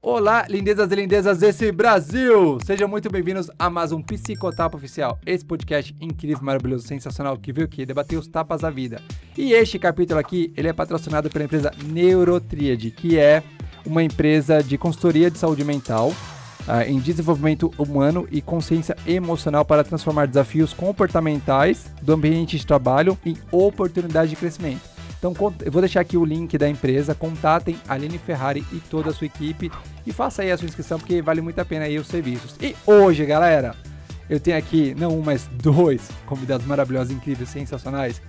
Olá, lindezas e lindezas desse Brasil! Sejam muito bem-vindos a mais um Psicotapa Oficial, esse podcast incrível, maravilhoso, sensacional, que veio aqui debater os tapas da vida. E este capítulo aqui, ele é patrocinado pela empresa Neurotríade, que é uma empresa de consultoria de saúde mental, em desenvolvimento humano e consciência emocional para transformar desafios comportamentais do ambiente de trabalho em oportunidade de crescimento. Então, eu vou deixar aqui o link da empresa, contatem a Aline Ferrari e toda a sua equipe e faça aí a sua inscrição, porque vale muito a pena aí os serviços. E hoje, galera, eu tenho aqui, não um, mas dois convidados maravilhosos, incríveis, sensacionais,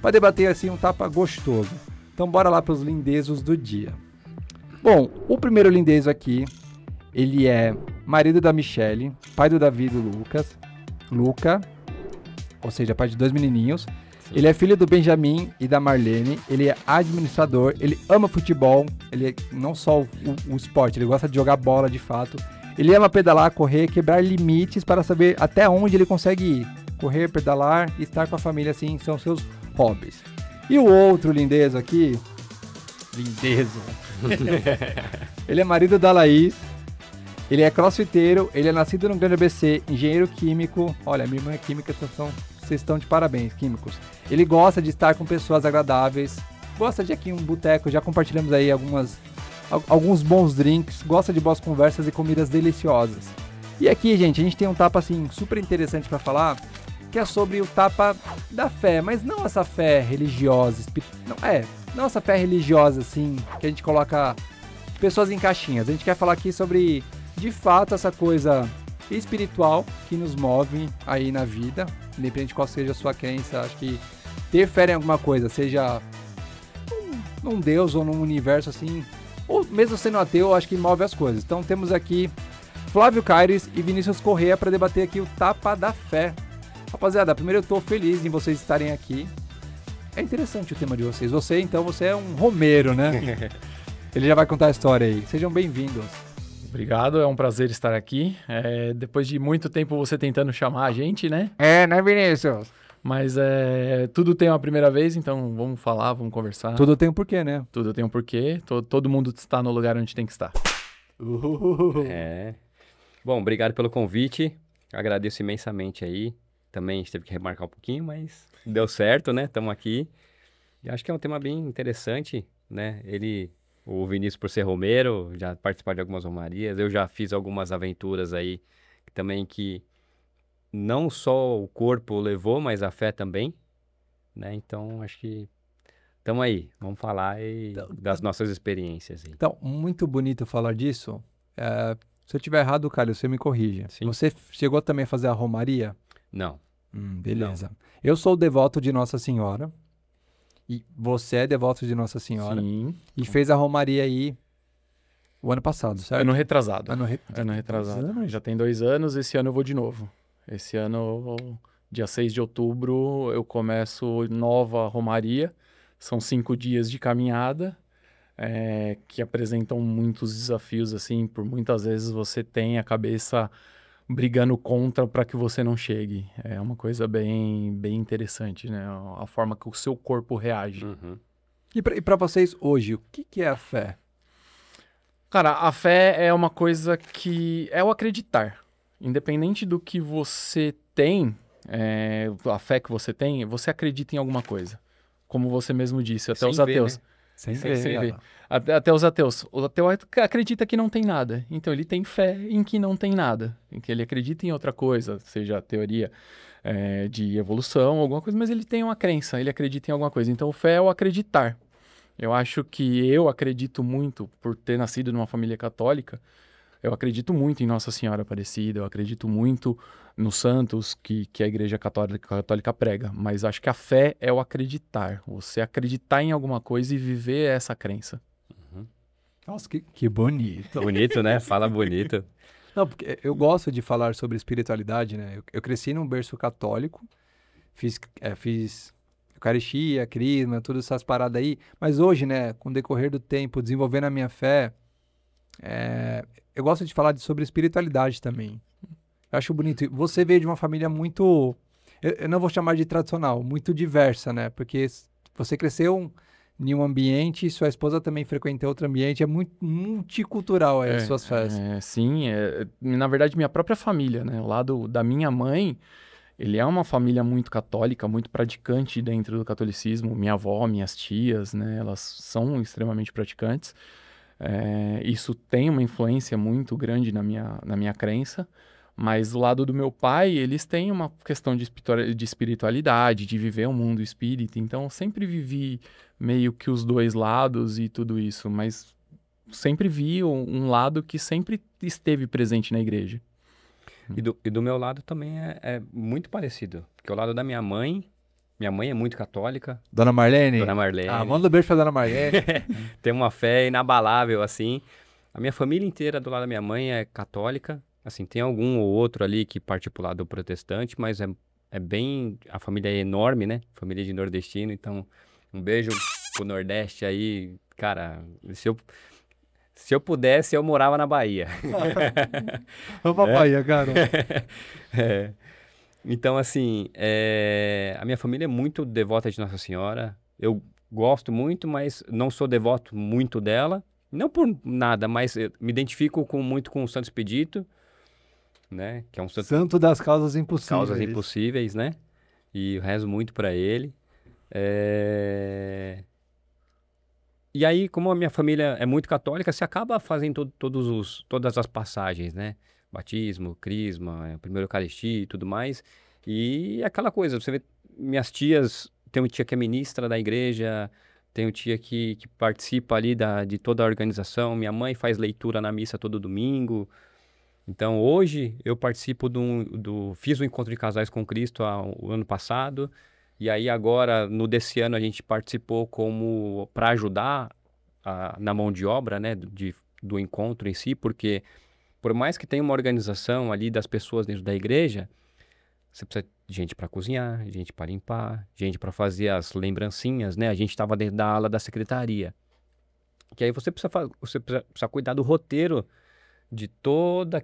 para debater assim um tapa gostoso. Então, bora lá para os lindezos do dia. Bom, o primeiro lindezo aqui, ele é marido da Michelle, pai do Davi e do Luca, ou seja, pai de dois menininhos. Ele é filho do Benjamin e da Marlene, ele é administrador, ele ama futebol, ele é não só o esporte, ele gosta de jogar bola de fato. Ele ama pedalar, correr, quebrar limites para saber até onde ele consegue ir. Correr, pedalar e estar com a família, assim, são seus hobbies. E o outro lindezo aqui, ele é marido da Laís, ele é crossfiteiro, ele é nascido no Grande ABC, engenheiro químico, olha, minha irmã é química, vocês estão de parabéns, químicos. Ele gosta de estar com pessoas agradáveis, gosta de aqui um boteco, já compartilhamos aí alguns bons drinks, gosta de boas conversas e comidas deliciosas. E aqui, gente, a gente tem um tapa assim super interessante para falar, que é sobre o tapa da fé, mas não essa fé religiosa, não essa fé religiosa assim, que a gente coloca pessoas em caixinhas. A gente quer falar aqui sobre, de fato, essa coisa espiritual que nos move aí na vida, independente de qual seja a sua crença. Acho que ter fé em alguma coisa, seja num Deus ou num universo assim, ou mesmo sendo ateu, acho que move as coisas. Então temos aqui Flávio Caires e Vinícius Corrêa para debater aqui o tapa da fé. Rapaziada, primeiro eu tô feliz em vocês estarem aqui. É interessante o tema de vocês. Você é um romeiro, né? Ele já vai contar a história aí. Sejam bem-vindos. Obrigado, é um prazer estar aqui. Depois de muito tempo você tentando chamar a gente, né? Né, Vinícius? Mas tudo tem uma primeira vez, então vamos falar, vamos conversar. Tudo tem um porquê, né? Tudo tem um porquê, todo mundo está no lugar onde tem que estar. Bom, obrigado pelo convite, agradeço imensamente aí. Também a gente teve que remarcar um pouquinho, mas deu certo, né? Estamos aqui. E acho que é um tema bem interessante, né? O Vinícius, por ser romeiro, já participou de algumas romarias. Eu já fiz algumas aventuras aí também que não só o corpo levou, mas a fé também, né? Então, acho que estamos aí. Vamos falar das nossas experiências aí. Então, muito bonito falar disso. Se eu estiver errado, Caio, você me corrige. Sim. Você chegou também a fazer a romaria? Não. Beleza. Não. Eu sou devoto de Nossa Senhora. E você é devoto de Nossa Senhora. Sim. E fez a romaria aí o ano passado, certo? Ano retrasado. Ano retrasado. Já tem 2 anos, esse ano eu vou de novo. Esse ano, dia 6 de outubro, eu começo nova romaria. São 5 dias de caminhada, que apresentam muitos desafios, assim. Por muitas vezes você tem a cabeça brigando contra para que você não chegue. É uma coisa bem interessante, né? A forma que o seu corpo reage. Uhum. E para vocês hoje, o que é a fé? Cara, a fé é uma coisa que é o acreditar. Independente do que você tem, a fé que você tem, você acredita em alguma coisa. Como você mesmo disse, até os ateus. Né? Sem ver. Até os ateus. O ateu acredita que não tem nada. Então ele tem fé em que não tem nada. Em que ele acredita em outra coisa, seja a teoria de evolução, alguma coisa, mas ele tem uma crença, ele acredita em alguma coisa. Então fé é o acreditar. Eu acho que eu acredito muito, por ter nascido numa família católica, eu acredito muito em Nossa Senhora Aparecida, eu acredito muito nos santos que a Igreja Católica prega, mas acho que a fé é o acreditar, você acreditar em alguma coisa e viver essa crença. Uhum. Nossa, que bonito. Bonito, né? Fala bonito. Não, porque eu gosto de falar sobre espiritualidade, né? Eu cresci num berço católico, fiz Eucaristia, Crisma, todas essas paradas aí, mas hoje, né, com o decorrer do tempo, desenvolvendo a minha fé, eu gosto de falar sobre espiritualidade também. Eu acho bonito. Você veio de uma família muito, eu não vou chamar de tradicional, muito diversa, né? Porque você cresceu em um ambiente, sua esposa também frequenta outro ambiente, é muito multicultural as suas festas. Sim, na verdade minha própria família, né? O lado da minha mãe, ele é uma família muito católica, muito praticante dentro do catolicismo. Minha avó, minhas tias, né? Elas são extremamente praticantes. Isso tem uma influência muito grande na minha crença. Mas do lado do meu pai, eles têm uma questão de espiritualidade, de viver um mundo espírita. Então, eu sempre vivi meio que os dois lados e tudo isso. Mas sempre vi um lado que sempre esteve presente na igreja. E do meu lado também é muito parecido. Porque o lado da minha mãe é muito católica. Dona Marlene? Dona Marlene. Manda um beijo pra Dona Marlene. Tem uma fé inabalável, assim. A minha família inteira do lado da minha mãe é católica. Assim, tem algum ou outro ali que parte pro lado protestante, mas é bem... A família é enorme, né? Família de nordestino, então um beijo pro Nordeste aí. Cara, se eu pudesse, eu morava na Bahia. Ô, papai, cara. Então, assim, a minha família é muito devota de Nossa Senhora. Eu gosto muito, mas não sou devoto muito dela. Não por nada, mas eu me identifico muito com o Santo Expedito, né? Que é um santo das causas impossíveis. Causas impossíveis, né? E eu rezo muito para ele. E aí, como a minha família é muito católica, você acaba fazendo todas as passagens, né? Batismo, crisma, primeira Eucaristia e tudo mais. E aquela coisa, você vê, minhas tias, tem uma tia que é ministra da igreja, tem uma tia que participa ali de toda a organização, minha mãe faz leitura na missa todo domingo. Então, hoje, eu participo fiz o Encontro de Casais com Cristo o ano passado, e aí agora, desse ano, a gente participou para ajudar na mão de obra, né, do encontro em si, porque por mais que tenha uma organização ali das pessoas dentro da igreja, você precisa de gente para cozinhar, gente para limpar, gente para fazer as lembrancinhas, né? A gente estava dentro da ala da secretaria. Que aí você precisa cuidar do roteiro de toda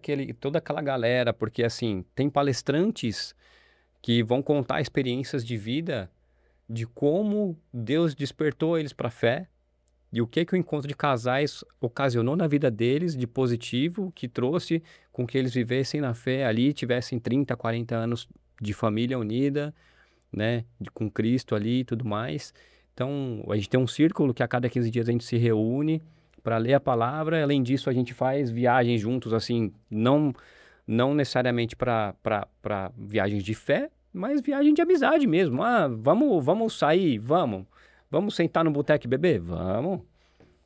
aquela galera, porque assim, tem palestrantes que vão contar experiências de vida de como Deus despertou eles para a fé e o que o encontro de casais ocasionou na vida deles de positivo, que trouxe com que eles vivessem na fé ali, tivessem 30, 40 anos de família unida, né, com Cristo ali e tudo mais. Então, a gente tem um círculo que a cada 15 dias a gente se reúne para ler a palavra. Além disso, a gente faz viagens juntos, assim, não necessariamente para viagens de fé, mas viagem de amizade mesmo. Vamos sair? Vamos sentar no boteco e beber? Vamos.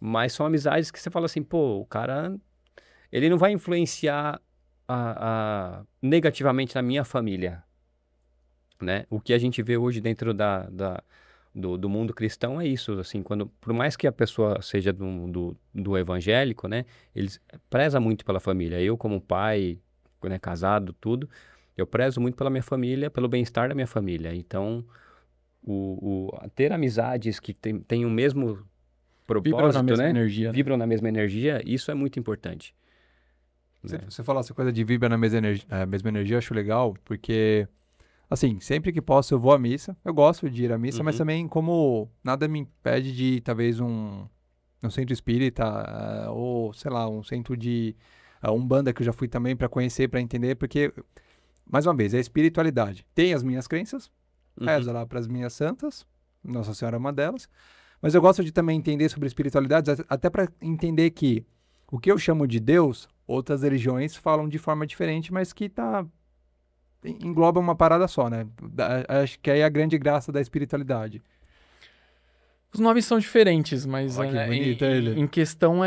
Mas são amizades que você fala assim, pô, o cara, ele não vai influenciar negativamente na minha família, né? O que a gente vê hoje dentro do mundo cristão é isso, assim, por mais que a pessoa seja do evangélico, né? Eles prezam muito pela família. Eu, como pai, né, casado, tudo, eu prezo muito pela minha família, pelo bem-estar da minha família. Então, ter amizades que tem o mesmo propósito, vibram na mesma né? energia. Vibram na mesma energia, isso é muito importante. Você falou essa coisa de vibra na mesma energia, eu acho legal, porque, assim, sempre que posso eu vou à missa, eu gosto de ir à missa, mas também como nada me impede de ir, talvez, um centro espírita, ou, sei lá, um centro de Umbanda, que eu já fui também para conhecer, para entender, porque, mais uma vez, é espiritualidade. Tem as minhas crenças, rezo lá para as minhas santas, Nossa Senhora é uma delas, mas eu gosto de também entender sobre espiritualidade, até para entender que o que eu chamo de Deus, outras religiões falam de forma diferente, mas que engloba uma parada só, né? Acho que aí é a grande graça da espiritualidade. Os nomes são diferentes, mas Olha que bonito, ele. em questão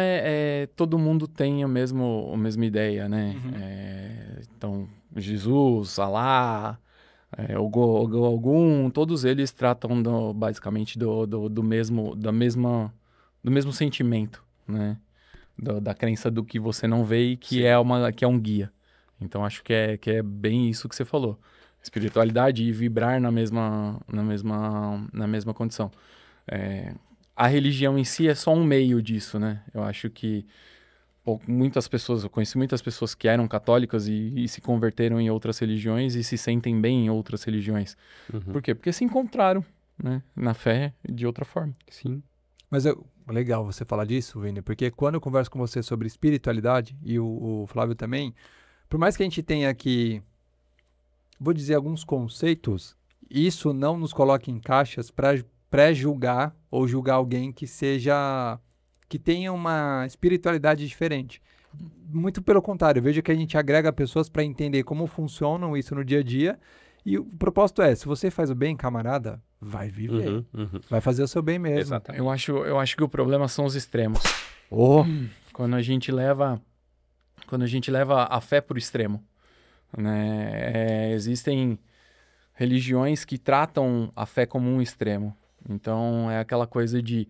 todo mundo tem a mesma ideia, né? Então, Jesus, Alá, Ogum, todos eles tratam basicamente do mesmo sentimento, né? Da crença do que você não vê e que é um guia. Então, acho que é bem isso que você falou. Espiritualidade e vibrar na mesma condição. A religião em si é só um meio disso, né? Eu acho que eu conheci muitas pessoas que eram católicas e se converteram em outras religiões e se sentem bem em outras religiões. Por quê? Porque se encontraram, né, na fé de outra forma. Sim. Mas legal você falar disso, Vini, porque quando eu converso com você sobre espiritualidade, e o Flávio também, por mais que a gente tenha aqui, vou dizer, alguns conceitos, isso não nos coloca em caixas para pré-julgar ou julgar alguém que tenha uma espiritualidade diferente. Muito pelo contrário, eu vejo que a gente agrega pessoas para entender como funcionam isso no dia a dia. E o propósito é, se você faz o bem, camarada, vai viver. Vai fazer o seu bem mesmo. Exatamente. Eu acho que o problema são os extremos. Oh, Quando a gente leva a fé para o extremo, né? Existem religiões que tratam a fé como um extremo. Então, é aquela coisa de,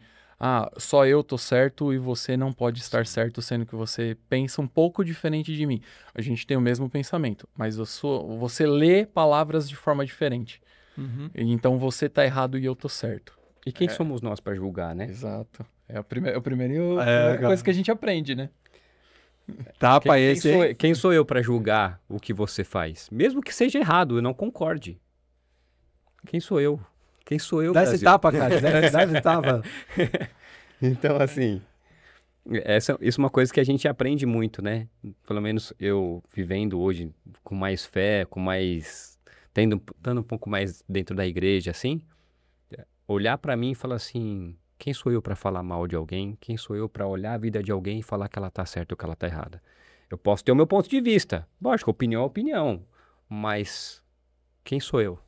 só eu tô certo e você não pode estar certo, sendo que você pensa um pouco diferente de mim. A gente tem o mesmo pensamento, mas você lê palavras de forma diferente. Então, você tá errado e eu tô certo. E quem somos nós para julgar, né? Exato. É a primeira coisa que a gente aprende, né? tapa Quem sou eu para julgar o que você faz? Mesmo que seja errado, eu não concorde. Quem sou eu? Quem sou eu, Dá Brasil? esse tapa, cara. Dá esse tapa. Então, assim, isso é uma coisa que a gente aprende muito, né? Pelo menos eu vivendo hoje com mais fé, estando um pouco mais dentro da igreja, assim, olhar pra mim e falar assim, quem sou eu pra falar mal de alguém? Quem sou eu pra olhar a vida de alguém e falar que ela tá certa ou que ela tá errada? Eu posso ter o meu ponto de vista. Lógico, opinião é opinião. Mas quem sou eu?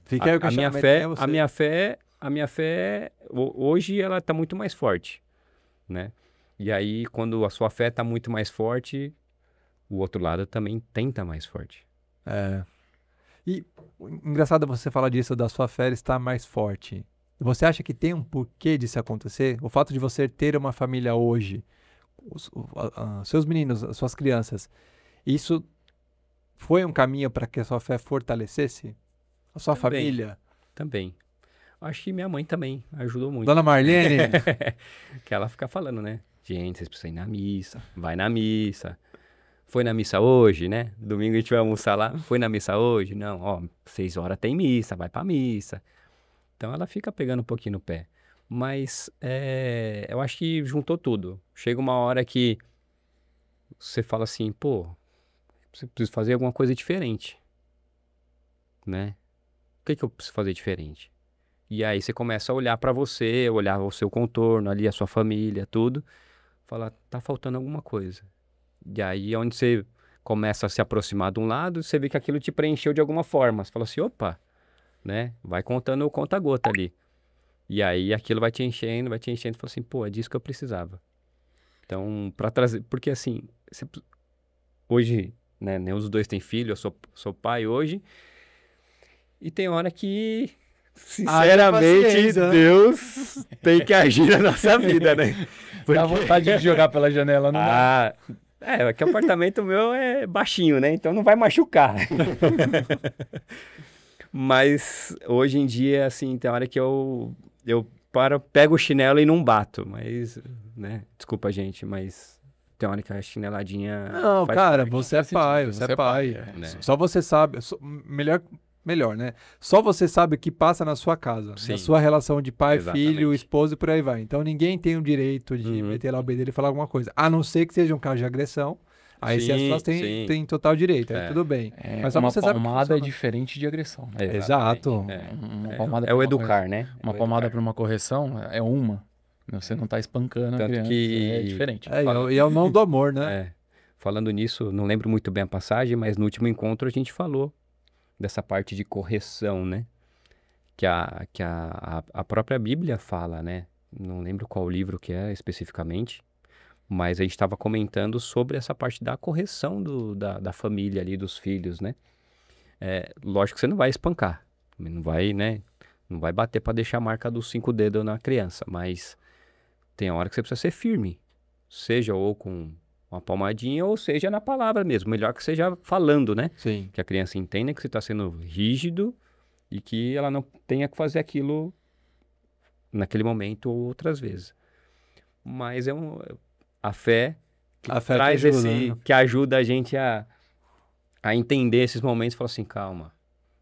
Fica aí o questionamento, quem é você? A minha fé hoje ela tá muito mais forte, né? E aí quando a sua fé tá muito mais forte, o outro lado também tenta mais forte. E engraçado você falar disso, da sua fé estar mais forte. Você acha que tem um porquê disso acontecer? O fato de você ter uma família hoje, seus meninos, as suas crianças, isso foi um caminho para que a sua fé fortalecesse? A sua família? Também. Acho que minha mãe também ajudou muito. Dona Marlene? Que ela fica falando, né? Gente, vocês precisam ir na missa. Vai na missa. Foi na missa hoje, né? Domingo a gente vai almoçar lá. Foi na missa hoje? Não, ó, 6 horas tem missa, vai pra missa. Então ela fica pegando um pouquinho no pé. Mas eu acho que juntou tudo. Chega uma hora que você fala assim, pô, você precisa fazer alguma coisa diferente, né? O que eu preciso fazer diferente? E aí você começa a olhar pra você, olhar o seu contorno ali, a sua família, tudo. Falar, tá faltando alguma coisa. E aí é onde você começa a se aproximar de um lado, você vê que aquilo te preencheu de alguma forma. Você fala assim, opa, né? Vai contando o conta-gota ali. E aí aquilo vai te enchendo, e fala assim, pô, é disso que eu precisava. Então, pra trazer... Porque assim, hoje, né, nem os dois têm filho, eu sou pai hoje. E tem hora que, sinceramente, Deus tem que agir na nossa vida, né? Porque... Dá vontade de jogar pela janela, não dá? É que o apartamento meu é baixinho, né? Então não vai machucar. Mas hoje em dia, assim, tem hora que eu pego o chinelo e não bato. Mas, né? Desculpa, gente, mas tem hora que a chineladinha... Não, cara, você é pai, você é pai. Né? Só você sabe... Melhor, né? Só você sabe o que passa na sua casa. Sim. Na sua relação de pai, Exatamente. filho, esposo e por aí vai. Então ninguém tem o direito de meter lá o bedelho e falar alguma coisa. A não ser que seja um caso de agressão. Aí Sim, se as pessoas têm total direito. Aí tudo bem. Mas só uma você sabe palmada é diferente de agressão. Né? Exato. Uma palmada é o educar, né? Uma palmada para uma correção é uma. Você não tá espancando a criança. É diferente. E é o não do amor, né? Falando nisso, não lembro muito bem a passagem, mas no último encontro a gente falou dessa parte de correção, né? Que a própria Bíblia fala, né? Não lembro qual livro que é especificamente, mas a gente estava comentando sobre essa parte da correção da família ali, dos filhos, né? Lógico que você não vai espancar, não vai, né? Não vai bater para deixar a marca dos 5 dedos na criança, mas tem hora que você precisa ser firme, seja ou com uma palmadinha, ou seja na palavra mesmo. Melhor que seja falando, né? Sim. Que a criança entenda que você está sendo rígido e que ela não tenha que fazer aquilo naquele momento ou outras vezes. Mas a fé que traz que ajuda, né? que ajuda a gente a entender esses momentos e falar assim, calma,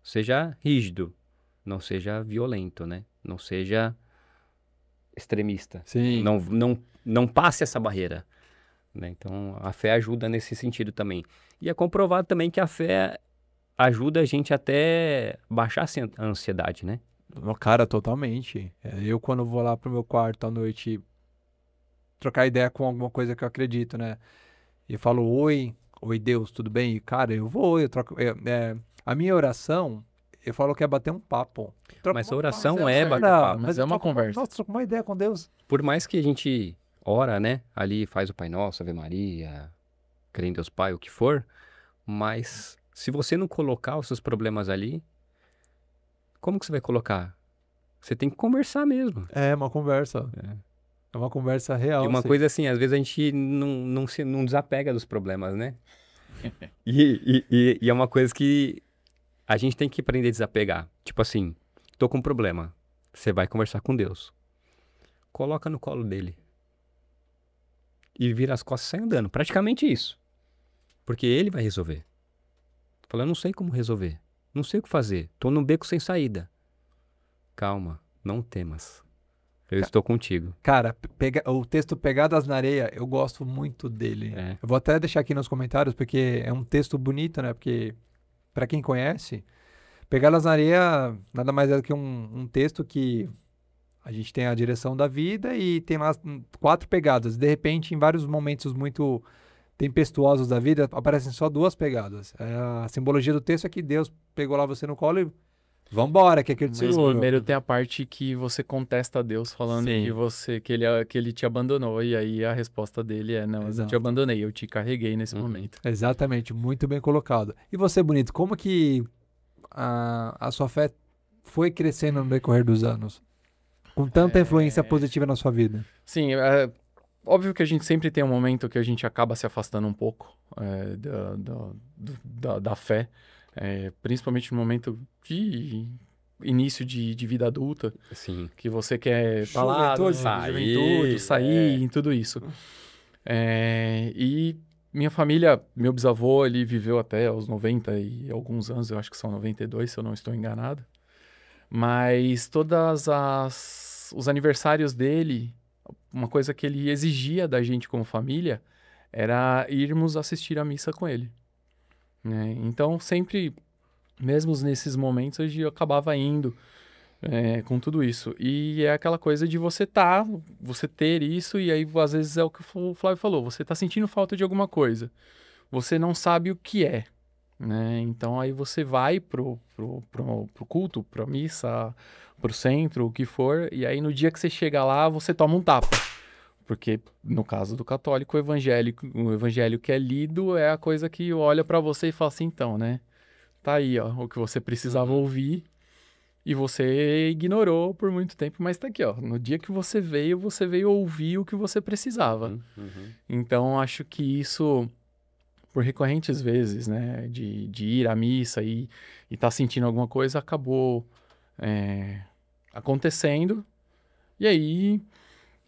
seja rígido, não seja violento, né? Não seja extremista. Sim. Não passe essa barreira. Né? Então, a fé ajuda nesse sentido também. E é comprovado também que a fé ajuda a gente até baixar a ansiedade, né? Cara, totalmente. Eu, quando vou lá pro meu quarto à noite trocar ideia com alguma coisa que eu acredito, né? E falo, oi Deus, tudo bem? E, cara, eu troco. A minha oração, eu falo que é bater um papo. Mas a oração Mas é bater papo. Mas é uma conversa. Nossa, troco uma ideia com Deus. Por mais que a gente ora, né? Ali faz o Pai Nosso, Ave Maria, crê em Deus Pai, o que for. Mas se você não colocar os seus problemas ali, como que você vai colocar? Você tem que conversar mesmo. É uma conversa. É uma conversa real. E uma assim. coisa assim, às vezes a gente não desapega dos problemas, né? E é uma coisa que a gente tem que aprender a desapegar. Tipo assim, tô com um problema. Você vai conversar com Deus. Coloca no colo dele. E vira as costas e sai andando. Praticamente isso. Porque ele vai resolver. Falando, eu não sei como resolver. Não sei o que fazer. Tô num beco sem saída. Calma, não temas. Eu estou contigo. Cara, o texto Pegadas na Areia, eu gosto muito dele. É. Eu vou até deixar aqui nos comentários, porque é um texto bonito, né? Porque, pra quem conhece, Pegadas na Areia nada mais é do que um texto que a gente tem a direção da vida e tem lá 4 pegadas. De repente, em vários momentos muito tempestuosos da vida, aparecem só 2 pegadas. A simbologia do texto é que Deus pegou lá você no colo e vambora, que aquele Mas seguro. primeiro tem a parte que você contesta a Deus falando Sim. que ele te abandonou. E aí a resposta dele é, não, eu não te Exato. abandonei, eu te carreguei nesse momento. Exatamente, muito bem colocado. E você, Bonito, como que a sua fé foi crescendo no decorrer dos anos? Com tanta influência positiva na sua vida? Sim, é óbvio que a gente sempre tem um momento que a gente acaba se afastando um pouco da fé. Principalmente no momento de início de vida adulta, Sim. que você quer balada, juventude, sair, tudo isso. E minha família, meu bisavô, ele viveu até os 90 e alguns anos, eu acho que são 92, se eu não estou enganado. Mas os aniversários dele, uma coisa que ele exigia da gente como família era irmos assistir a missa com ele. Né? Então, sempre, mesmo nesses momentos, eu acabava indo com tudo isso. E é aquela coisa de você ter isso, e aí, às vezes, é o que o Flávio falou, você tá sentindo falta de alguma coisa. Você não sabe o que é. Né? Então, aí você vai pro culto, pra missa, pro centro, o que for, e aí no dia que você chega lá, você toma um tapa. Porque, no caso do católico, o evangelho que é lido é a coisa que olha pra você e fala assim, então, né? Tá aí, ó, o que você precisava ouvir e você ignorou por muito tempo, mas tá aqui, ó. No dia que você veio ouvir o que você precisava. Então, acho que isso, por recorrentes vezes, né, de ir à missa e tá sentindo alguma coisa, acabou acontecendo. E aí...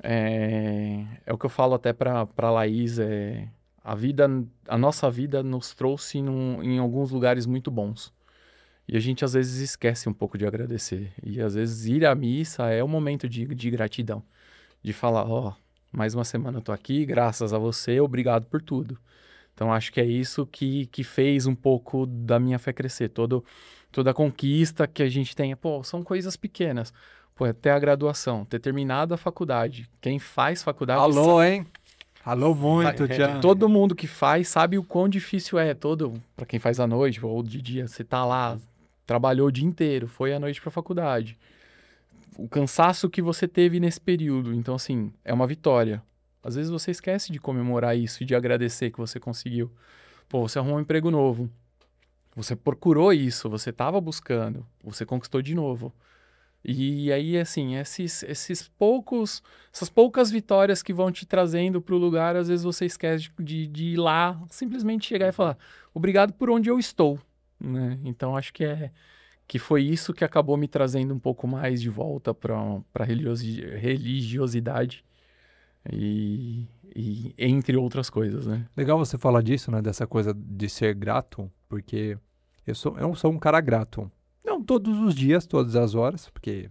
É o que eu falo até pra Laís, a nossa vida nos trouxe em alguns lugares muito bons. E a gente às vezes esquece um pouco de agradecer. E às vezes ir à missa é um momento de gratidão. De falar, ó, mais uma semana eu tô aqui, graças a você, obrigado por tudo. Então acho que é isso que fez um pouco da minha fé crescer. Toda a conquista que a gente tem, são coisas pequenas. Ter a graduação, ter terminado a faculdade. Quem faz faculdade... Alô, hein? Alô muito, Tiago. Todo mundo que faz sabe o quão difícil é. Para quem faz à noite ou de dia, você tá lá, trabalhou o dia inteiro, foi à noite pra faculdade. O cansaço que você teve nesse período. Então, assim, é uma vitória. Às vezes você esquece de comemorar isso e de agradecer que você conseguiu. Você arrumou um emprego novo. Você procurou isso, você estava buscando, você conquistou de novo. E aí, assim, essas poucas vitórias que vão te trazendo para o lugar, às vezes você esquece de ir lá, simplesmente chegar e falar, obrigado por onde eu estou, né? Então, acho que foi isso que acabou me trazendo um pouco mais de volta para a religiosidade e entre outras coisas, né? Legal você falar disso, né? Dessa coisa de ser grato, porque eu sou um cara grato. Não todos os dias, todas as horas, porque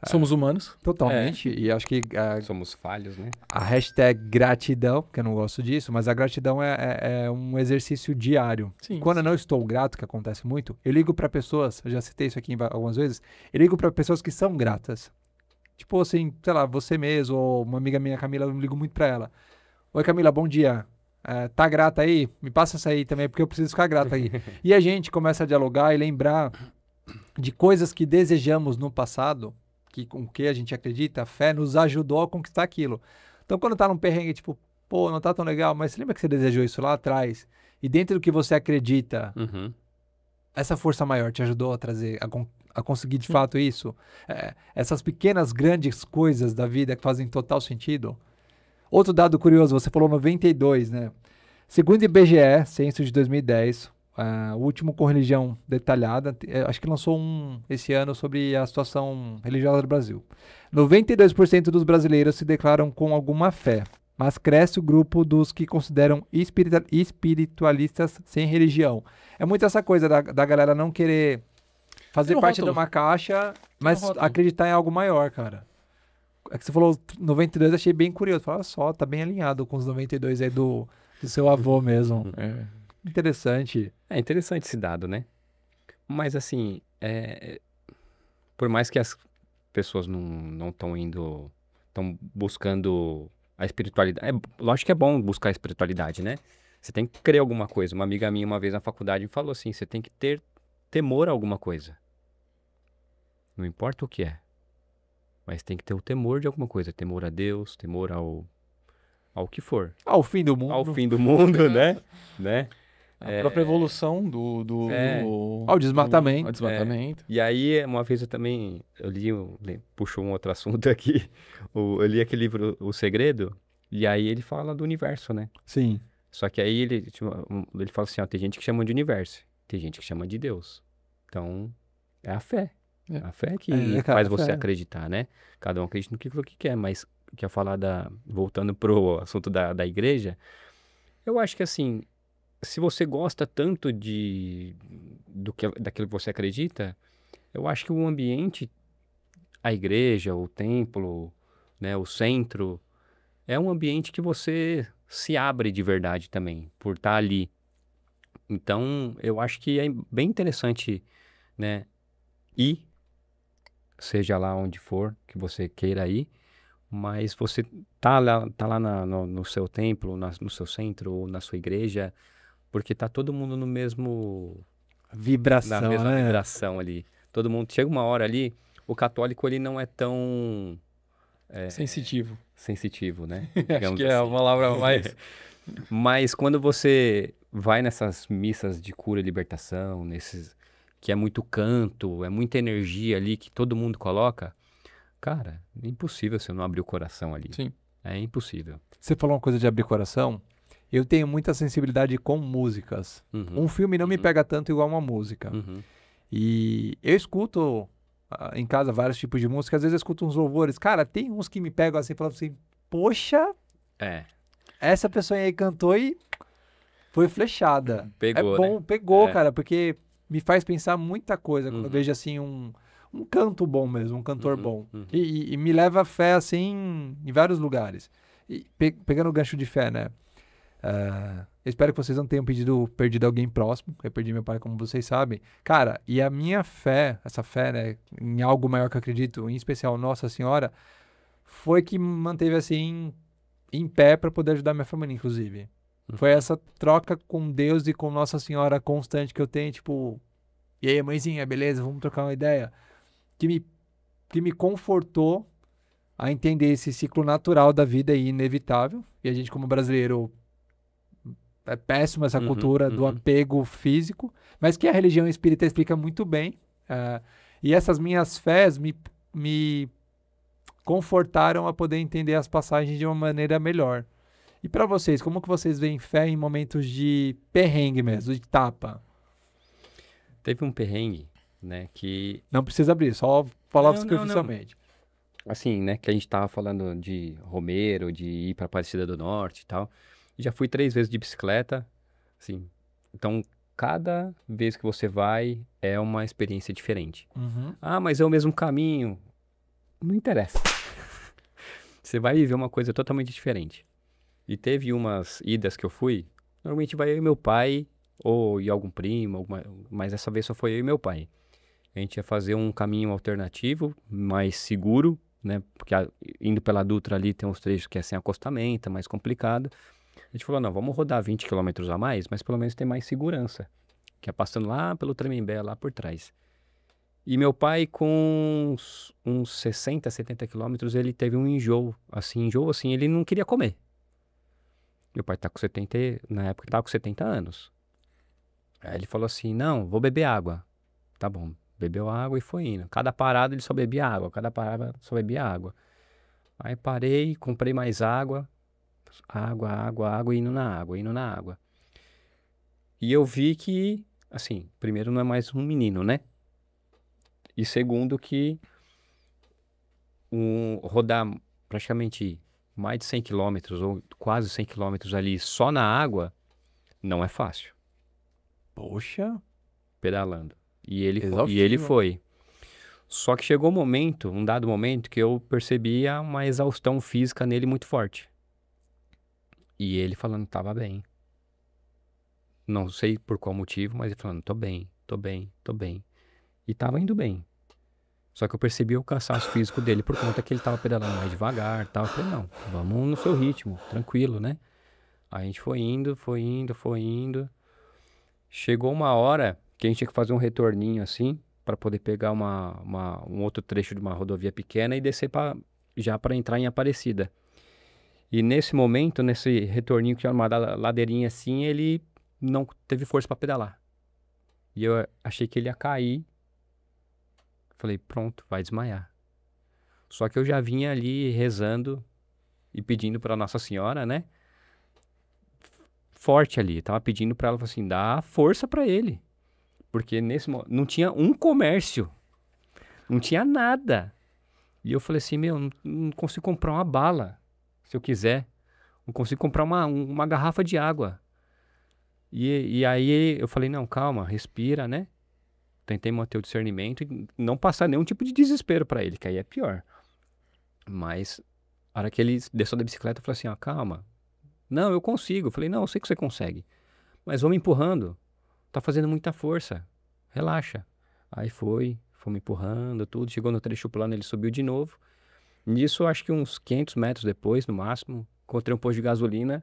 Somos humanos. Totalmente. E acho que Somos falhos, né? a hashtag gratidão, que eu não gosto disso, mas a gratidão é um exercício diário. Sim, Quando eu sim. não estou grato, que acontece muito, eu ligo para pessoas, eu já citei isso aqui algumas vezes, eu ligo para pessoas que são gratas. Tipo assim, sei lá, você mesmo, ou uma amiga minha, Camila, eu ligo muito pra ela. Oi, Camila, bom dia. Tá grata aí? Me passa essa aí também, porque eu preciso ficar grata aí. E a gente começa a dialogar e lembrar de coisas que desejamos no passado, que com o que a gente acredita, a fé nos ajudou a conquistar aquilo. Então, quando tá num perrengue, tipo, pô, não tá tão legal, mas você lembra que você desejou isso lá atrás? E dentro do que você acredita, Uhum. essa força maior te ajudou a trazer, a conseguir de fato isso? Essas pequenas, grandes coisas da vida que fazem total sentido? Outro dado curioso, você falou 92, né? Segundo o IBGE, censo de 2010, o último com religião detalhada, acho que lançou esse ano sobre a situação religiosa do Brasil. 92% dos brasileiros se declaram com alguma fé, mas cresce o grupo dos que consideram espiritualistas sem religião. É muito essa coisa da galera não querer fazer Tem um parte de rótulo. uma caixa, mas rótulo. acreditar em algo maior, cara. É que você falou 92, achei bem curioso. Fala só, tá bem alinhado com os 92 aí do seu avô mesmo. É. Interessante. É interessante esse dado, né? Mas assim, por mais que as pessoas não estão indo, estão buscando a espiritualidade. Lógico que é bom buscar a espiritualidade, né? Você tem que crer alguma coisa. Uma amiga minha uma vez na faculdade me falou assim, você tem que ter temor a alguma coisa. Não importa o que é. Mas tem que ter o temor de alguma coisa. Temor a Deus, temor ao que for. Ao fim do mundo. Ao fim do mundo, né? A própria evolução Ao desmatamento. ao desmatamento. E aí, uma vez eu li, puxou um outro assunto aqui, eu li aquele livro, O Segredo, e aí ele fala do universo, né? Sim. Só que aí ele fala assim, ó, tem gente que chama de universo, tem gente que chama de Deus. Então, é a fé. É. A fé que cara, faz a você fé. acreditar, né? Cada um acredita no que quer, mas quer falar voltando pro assunto da igreja, eu acho que assim, se você gosta tanto daquilo que você acredita, eu acho que o ambiente, a igreja, o templo, né, o centro, é um ambiente que você se abre de verdade também, por estar ali. Então, eu acho que é bem interessante, né, ir, seja lá onde for que você queira ir, mas você tá lá no seu templo, no seu centro, ou na sua igreja, porque tá todo mundo na Vibração, mesma né? vibração ali. Todo mundo, chega uma hora ali, o católico ele não é tão Sensitivo. sensitivo, né? Acho Digamos que é a assim. palavra mais... Mas quando você vai nessas missas de cura e libertação, que é muito canto, é muita energia ali que todo mundo coloca, cara, é impossível você não abrir o coração ali. Sim. É impossível. Você falou uma coisa de abrir coração. Eu tenho muita sensibilidade com músicas. Uhum. Um filme não me pega tanto igual uma música. Uhum. E eu escuto em casa vários tipos de música. Às vezes eu escuto uns louvores. Cara, tem uns que me pegam assim, falando assim, poxa, essa pessoa aí cantou e foi flechada. Pegou, É bom, né? pegou, É. cara, porque me faz pensar muita coisa quando eu Uhum. vejo assim um canto bom mesmo, um cantor Uhum, bom. uhum. E me leva a fé assim em vários lugares. E pegando o gancho de fé, né? Eu espero que vocês não tenham perdido alguém próximo. Eu perdi meu pai, como vocês sabem. Cara, e a minha fé, essa fé, né, em algo maior que eu acredito, em especial Nossa Senhora, foi que me manteve assim em pé para poder ajudar minha família, inclusive. Foi essa troca com Deus e com Nossa Senhora constante que eu tenho, tipo, e aí, mãezinha, beleza? Vamos trocar uma ideia? Que me confortou a entender esse ciclo natural da vida e inevitável. E a gente, como brasileiro, é péssimo essa Uhum, cultura do uhum. apego físico, mas que a religião espírita explica muito bem. E essas minhas fés me confortaram a poder entender as passagens de uma maneira melhor. E para vocês, como que vocês veem fé em momentos de perrengue mesmo, de tapa? Teve um perrengue, né, que Não precisa abrir, só falar Não, superficialmente. assim, né, que a gente tava falando de Romero, de ir pra Aparecida do Norte e tal. E já fui 3 vezes de bicicleta, assim. Então, cada vez que você vai é uma experiência diferente. Uhum. Ah, mas é o mesmo caminho. não interessa. Você vai viver uma coisa totalmente diferente. E teve umas idas que eu fui, normalmente vai eu e meu pai, ou e algum primo, mas essa vez só foi eu e meu pai. A gente ia fazer um caminho alternativo, mais seguro, né? Porque indo pela Dutra ali tem uns trechos que é sem acostamento, mais complicado. A gente falou, não, vamos rodar 20 quilômetros a mais, mas pelo menos tem mais segurança. Que é passando lá pelo Tremembé, lá por trás. E meu pai, com uns 60, 70 quilômetros, ele teve um enjoo. Assim, ele não queria comer. Meu pai tá com 70, na época tava com 70 anos. Aí ele falou assim, não, vou beber água. Tá bom, bebeu água e foi indo. Cada parada ele só bebia água, cada parada só bebia água. Aí parei, comprei mais água, água, indo na água. E eu vi que, assim, primeiro não é mais um menino, né? E segundo que rodar praticamente mais de 100 quilômetros ou quase 100 quilômetros ali só na água não é fácil. Poxa. Pedalando. E ele foi. Só que chegou um dado momento, que eu percebia uma exaustão física nele muito forte. E ele falando, tava bem. Não sei por qual motivo, mas ele falando, tô bem. E tava indo bem. Só que eu percebi o cansaço físico dele por conta que ele tava pedalando mais devagar e tal. Eu falei, não, vamos no seu ritmo, tranquilo, né? Aí a gente foi indo. Chegou uma hora que a gente tinha que fazer um retorninho assim, para poder pegar um outro trecho de uma rodovia pequena e descer já para entrar em Aparecida. E nesse momento, nesse retorninho que tinha uma ladeirinha assim, ele não teve força para pedalar. E eu achei que ele ia cair. Falei, pronto, vai desmaiar. Só que eu já vinha ali rezando e pedindo para Nossa Senhora, né? Forte ali. Tava pedindo para ela, assim, dá força para ele. Porque nesse momento não tinha um comércio. Não tinha nada. E eu falei assim, não consigo comprar uma bala, se eu quiser. Não consigo comprar uma garrafa de água. E aí eu falei, não, calma, respira, né? Tentei manter o discernimento e não passar nenhum tipo de desespero pra ele, que aí é pior. Mas, a hora que ele desceu da bicicleta, eu falei assim, ó, calma. Não, eu consigo. Eu falei, não, eu sei que você consegue. Mas vamos empurrando. Tá fazendo muita força. Relaxa. Aí fomos empurrando, tudo. Chegou no trecho plano, ele subiu de novo. Nisso, acho que uns 500 metros depois, no máximo, encontrei um posto de gasolina.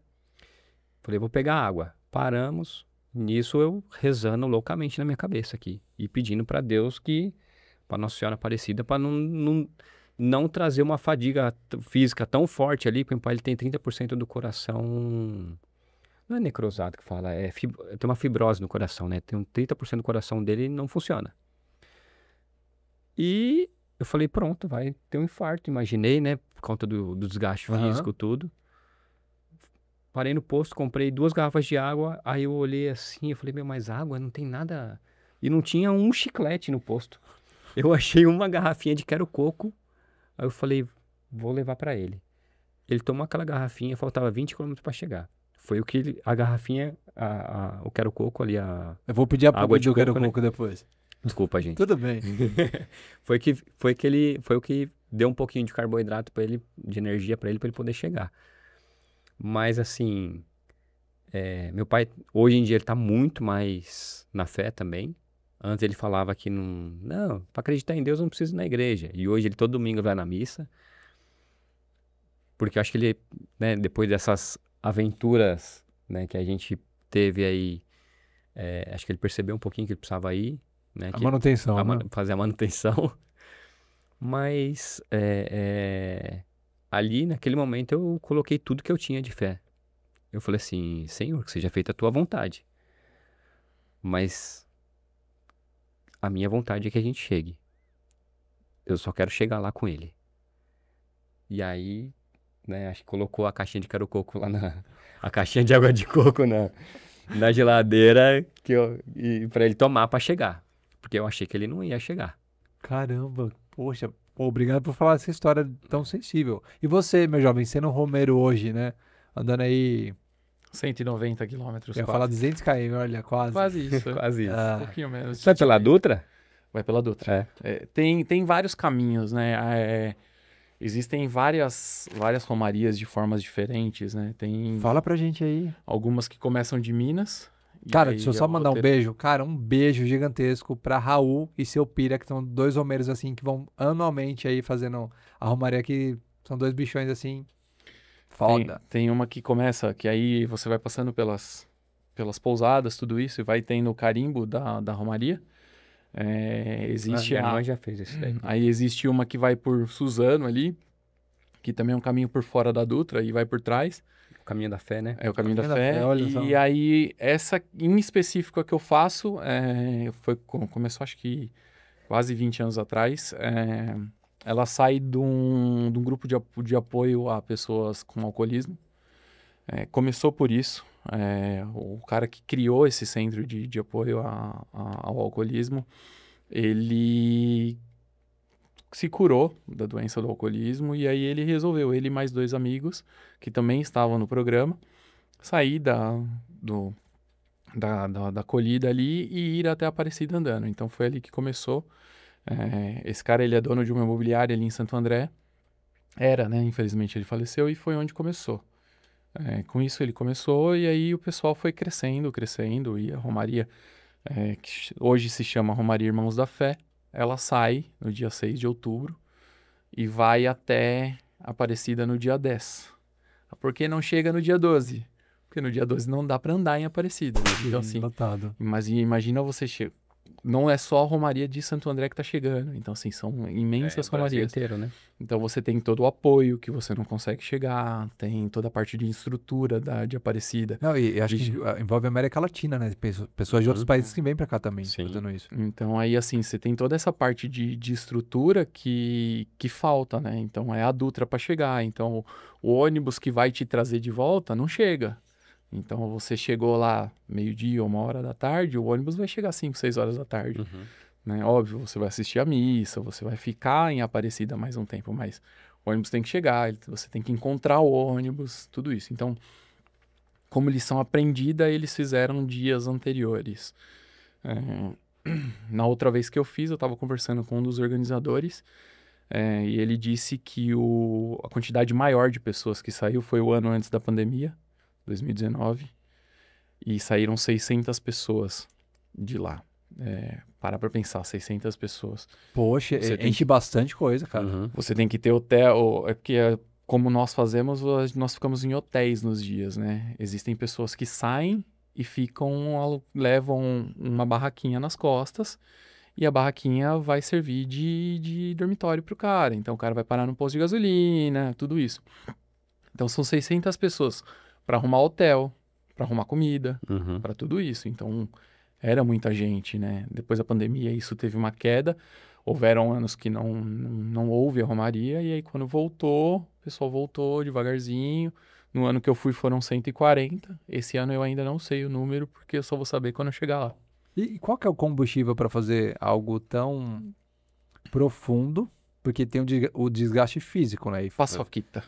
Falei, vou pegar água. Paramos. Nisso eu rezando loucamente na minha cabeça aqui. E pedindo para Deus para Nossa Senhora Aparecida, para não trazer uma fadiga física tão forte ali, porque o pai ele tem 30% do coração. Não é necrosado que fala, tem uma fibrose no coração, né? Tem 30% do coração dele não funciona. E eu falei, pronto, vai ter um infarto. Imaginei, né? Por conta do desgaste físico, tudo. Parei no posto, comprei 2 garrafas de água, aí eu olhei assim, eu falei, mas água não tem nada... E não tinha um chiclete no posto. Eu achei uma garrafinha de quero coco, aí eu falei, vou levar pra ele. Ele tomou aquela garrafinha, faltava 20 km pra chegar. Foi o que a garrafinha, o quero coco ali, Eu vou pedir a água de do quero coco, coco depois. Desculpa, gente. Tudo bem. Foi o que deu um pouquinho de carboidrato para ele, de energia para ele poder chegar. Mas assim, meu pai, hoje em dia ele tá muito mais na fé também. Antes ele falava que não, para acreditar em Deus não precisa ir na igreja. E hoje ele todo domingo vai na missa. Porque eu acho que ele, né, depois dessas aventuras, né, que a gente teve aí, acho que ele percebeu um pouquinho que ele precisava ir. Né, a manutenção, né? Fazer a manutenção. Mas ali, naquele momento, eu coloquei tudo que eu tinha de fé. Eu falei assim, Senhor, que seja feita a tua vontade. Mas a minha vontade é que a gente chegue. Eu só quero chegar lá com ele. E aí, né, acho que colocou a caixinha de quero coco lá a caixinha de água de coco na geladeira pra ele tomar pra chegar. Porque eu achei que ele não ia chegar. Caramba, poxa, obrigado por falar essa história tão sensível. E você, meu jovem, sendo um romeiro hoje, né? Andando aí... 190 quilômetros. Eu ia falar 200 km, olha, quase. Quase isso. Quase isso. Um pouquinho menos. Você vai pela Dutra? Vai pela Dutra. É. Tem vários caminhos, né? Existem várias romarias de formas diferentes, né? Tem Fala pra gente aí. algumas que começam de Minas. e Cara, aí deixa eu a só mandar um outra- beijo. Cara, um beijo gigantesco pra Raul e seu Pira, que são 2 romeiros assim, que vão anualmente aí fazendo a romaria que são 2 bichões assim. Foda. Tem uma que começa, que aí você vai passando pelas pousadas, tudo isso, e vai tendo o carimbo da romaria. Existe Minha irmã já fez isso daí. Aí existe uma que vai por Suzano ali, que também é um caminho por fora da Dutra e vai por trás. O caminho da fé, né? É o caminho da Caminho da fé. Fé, olha E só. aí, essa em específico a que eu faço, começou acho que quase 20 anos atrás. Ela sai de um grupo de apoio a pessoas com alcoolismo. Começou por isso. O cara que criou esse centro de apoio ao alcoolismo, ele se curou da doença do alcoolismo e aí ele resolveu, ele e mais 2 amigos que também estavam no programa, sair da acolhida ali e ir até Aparecida andando. Então foi ali que começou. Esse cara, ele é dono de uma imobiliária ali em Santo André. Era, né? Infelizmente ele faleceu e foi onde começou. Com isso ele começou e aí o pessoal foi crescendo e a Romaria, que hoje se chama Romaria Irmãos da Fé, ela sai no dia 6 de outubro e vai até Aparecida no dia 10. Por que não chega no dia 12? Porque no dia 12 não dá para andar em Aparecida. Então assim, Lotado. mas imagina você não é só a Romaria de Santo André que está chegando. Então, assim, são imensas O Brasil romarias. inteiro, né? Então, você tem todo o apoio que você não consegue chegar, tem toda a parte de estrutura de Aparecida. Não, e acho De- que envolve a América Latina, né? Pessoas de outros países que vêm pra cá também, Sim. fazendo isso. Então, aí, assim, você tem toda essa parte de estrutura que falta, né? Então, é a Dutra para chegar. Então, o ônibus que vai te trazer de volta não chega. Então, você chegou lá meio-dia, 1h da tarde, o ônibus vai chegar 5, 6 horas da tarde. Uhum. Né? Óbvio, você vai assistir a missa, você vai ficar em Aparecida mais um tempo, mas o ônibus tem que chegar, você tem que encontrar o ônibus, tudo isso. Então, como lição aprendida, eles fizeram dias anteriores. Na outra vez que eu fiz, eu estava conversando com um dos organizadores, e ele disse que a quantidade maior de pessoas que saiu foi o ano antes da pandemia, 2019, e saíram 600 pessoas de lá. Parar pra pensar, 600 pessoas. Poxa, Você tem enche bastante coisa, cara. Uhum. Você tem que ter hotel, porque como nós fazemos, nós ficamos em hotéis nos dias, né? Existem pessoas que saem e levam uma barraquinha nas costas e a barraquinha vai servir de dormitório pro cara. Então o cara vai parar no posto de gasolina, tudo isso. Então são 600 pessoas para arrumar hotel, para arrumar comida, Uhum. para tudo isso. Então era muita gente, né? Depois da pandemia isso teve uma queda. Houveram anos que não houve a romaria, e aí quando voltou, o pessoal voltou devagarzinho. No ano que eu fui foram 140. Esse ano eu ainda não sei o número, porque eu só vou saber quando eu chegar lá. E qual que é o combustível para fazer algo tão profundo? Porque tem o desgaste físico, né? Paçoquita.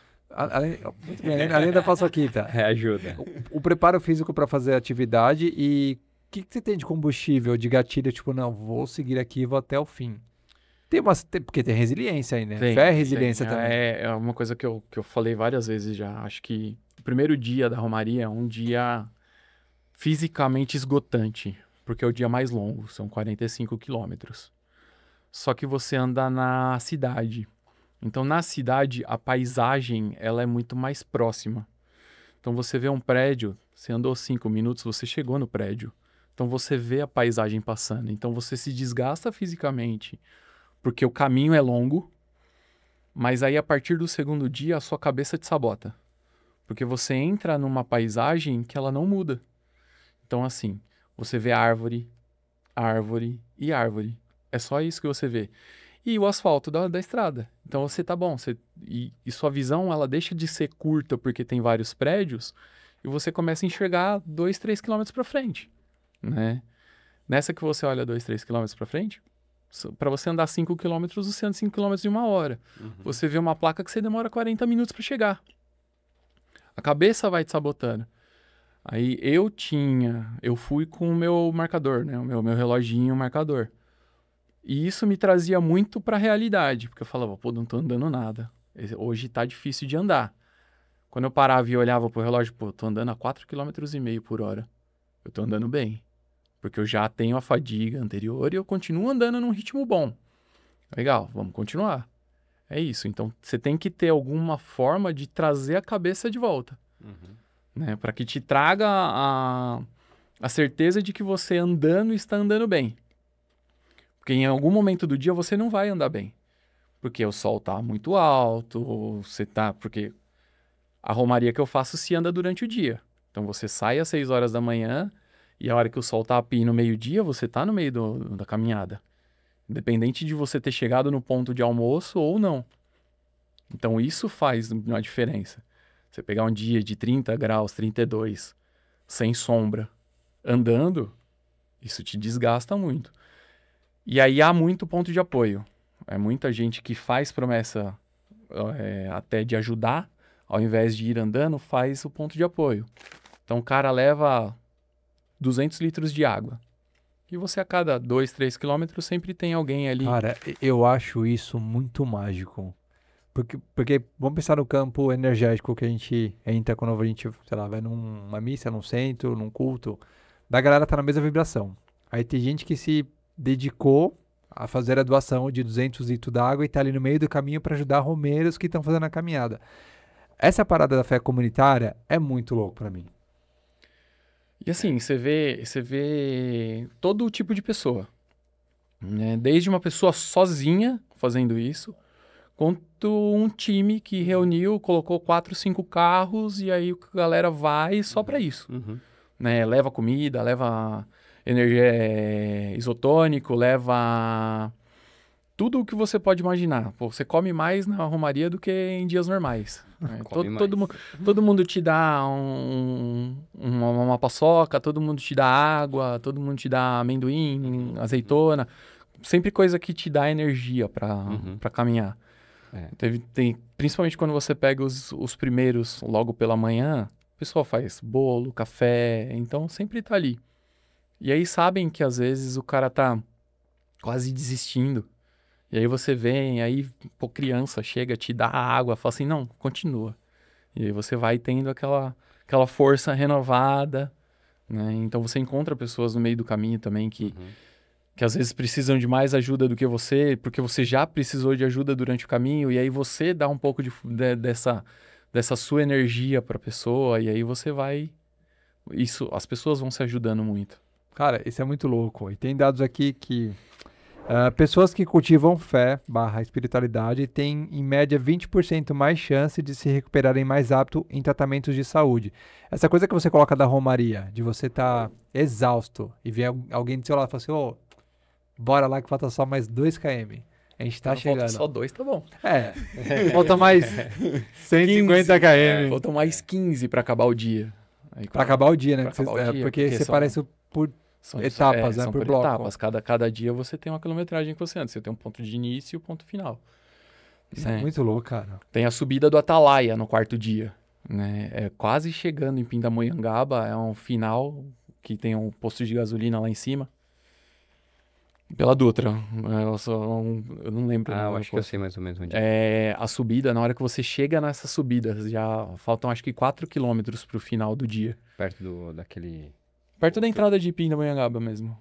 Muito bem, além da paçoquita. Ajuda. O preparo físico para fazer a atividade e o que você tem de combustível, de gatilho? Tipo, não, vou seguir aqui e vou até o fim. Porque tem resiliência aí, né? Fé e resiliência também. É uma coisa que eu falei várias vezes já. Acho que o primeiro dia da romaria é um dia fisicamente esgotante, porque é o dia mais longo, são 45 quilômetros. Só que você anda na cidade. Então, na cidade, a paisagem ela é muito mais próxima. Então, você vê um prédio, você andou 5 minutos, você chegou no prédio. Então, você vê a paisagem passando. Então, você se desgasta fisicamente, porque o caminho é longo, mas aí, a partir do segundo dia, a sua cabeça te sabota. Porque você entra numa paisagem que ela não muda. Então, assim, você vê árvore, árvore e árvore. É só isso que você vê. E o asfalto da estrada. Então você tá bom. E sua visão, ela deixa de ser curta porque tem vários prédios e você começa a enxergar 2, 3 quilômetros para frente, né? Nessa que você olha 2, 3 quilômetros para frente, para você andar 5 quilômetros, você anda 5 quilômetros em 1 hora. Uhum. Você vê uma placa que você demora 40 minutos para chegar. A cabeça vai te sabotando. Aí eu fui com o meu marcador, né? O meu reloginho marcador. E isso me trazia muito pra realidade, porque eu falava, pô, não tô andando nada. Hoje tá difícil de andar. Quando eu parava e olhava pro relógio, pô, eu tô andando a 4,5 km por hora. Eu tô andando bem. Porque eu já tenho a fadiga anterior e eu continuo andando num ritmo bom. Legal, vamos continuar. É isso. Então, você tem que ter alguma forma de trazer a cabeça de volta. Né? Para que te traga a certeza de que você andando está andando bem. Porque em algum momento do dia você não vai andar bem. Porque o sol tá muito alto, ou você tá... Porque a romaria que eu faço se anda durante o dia. Então, você sai às 6 horas da manhã e a hora que o sol tá a pino no meio-dia, você tá no meio da caminhada. Independente de você ter chegado no ponto de almoço ou não. Então, isso faz uma diferença. Você pegar um dia de 30 graus, 32, sem sombra, andando, isso te desgasta muito. E aí há muito ponto de apoio. É muita gente que faz promessa até de ajudar, ao invés de ir andando, faz o ponto de apoio. Então, o cara leva 200 litros de água. E você, a cada 2, 3 quilômetros, sempre tem alguém ali. Cara, eu acho isso muito mágico. Porque vamos pensar no campo energético que a gente entra quando a gente, sei lá, vai numa missa, num centro, num culto. Da galera tá na mesma vibração. Aí tem gente que se dedicou a fazer a doação de 200 litros d'água e tá ali no meio do caminho para ajudar romeiros que estão fazendo a caminhada. Essa parada da fé comunitária é muito louco para mim. E assim, você vê todo tipo de pessoa. Né? Desde uma pessoa sozinha fazendo isso, quanto um time que reuniu, colocou 4, 5 carros e aí a galera vai só para isso. Né? Leva comida, leva energia isotônico, leva tudo o que você pode imaginar. Pô, você come mais na romaria do que em dias normais. Né? Todo mundo te dá uma paçoca, todo mundo te dá água, todo mundo te dá amendoim, azeitona. Sempre coisa que te dá energia para caminhar. Principalmente quando você pega os primeiros logo pela manhã, o pessoal faz bolo, café, então sempre tá ali. E aí sabem que às vezes o cara tá quase desistindo. E aí você vem, aí pô, criança chega, te dá água, fala assim, não, continua. E aí você vai tendo aquela força renovada, né? Então você encontra pessoas no meio do caminho também que às vezes precisam de mais ajuda do que você, porque você já precisou de ajuda durante o caminho, e aí você dá um pouco dessa sua energia para a pessoa, e aí você vai... As pessoas vão se ajudando muito. Cara, isso é muito louco. E tem dados aqui que pessoas que cultivam fé / espiritualidade têm, em média, 20% mais chance de se recuperarem mais rápido em tratamentos de saúde. Essa coisa que você coloca da romaria, de você estar exausto e ver alguém do seu lado e falar assim, ô, bora lá que falta só mais 2 km. A gente tá chegando. Falta só 2, tá bom. Falta mais 150 km. Faltam mais 15 para acabar o dia. Para acabar o dia, né? Porque você parece por etapas, né? Por bloco. Etapas. Cada dia você tem uma quilometragem que você anda. Você tem um ponto de início e o ponto final. Isso é muito louco, cara. Tem a subida do Atalaia no 4º dia. Né? É quase chegando em Pindamonhangaba. É um final que tem um posto de gasolina lá em cima. Pela Dutra. Eu não lembro. Eu acho que eu sei mais ou menos onde. A subida, na hora que você chega nessa subida, já faltam acho que 4 quilômetros pro final do dia. Perto daquele... Perto da entrada de Pindamonhangaba mesmo.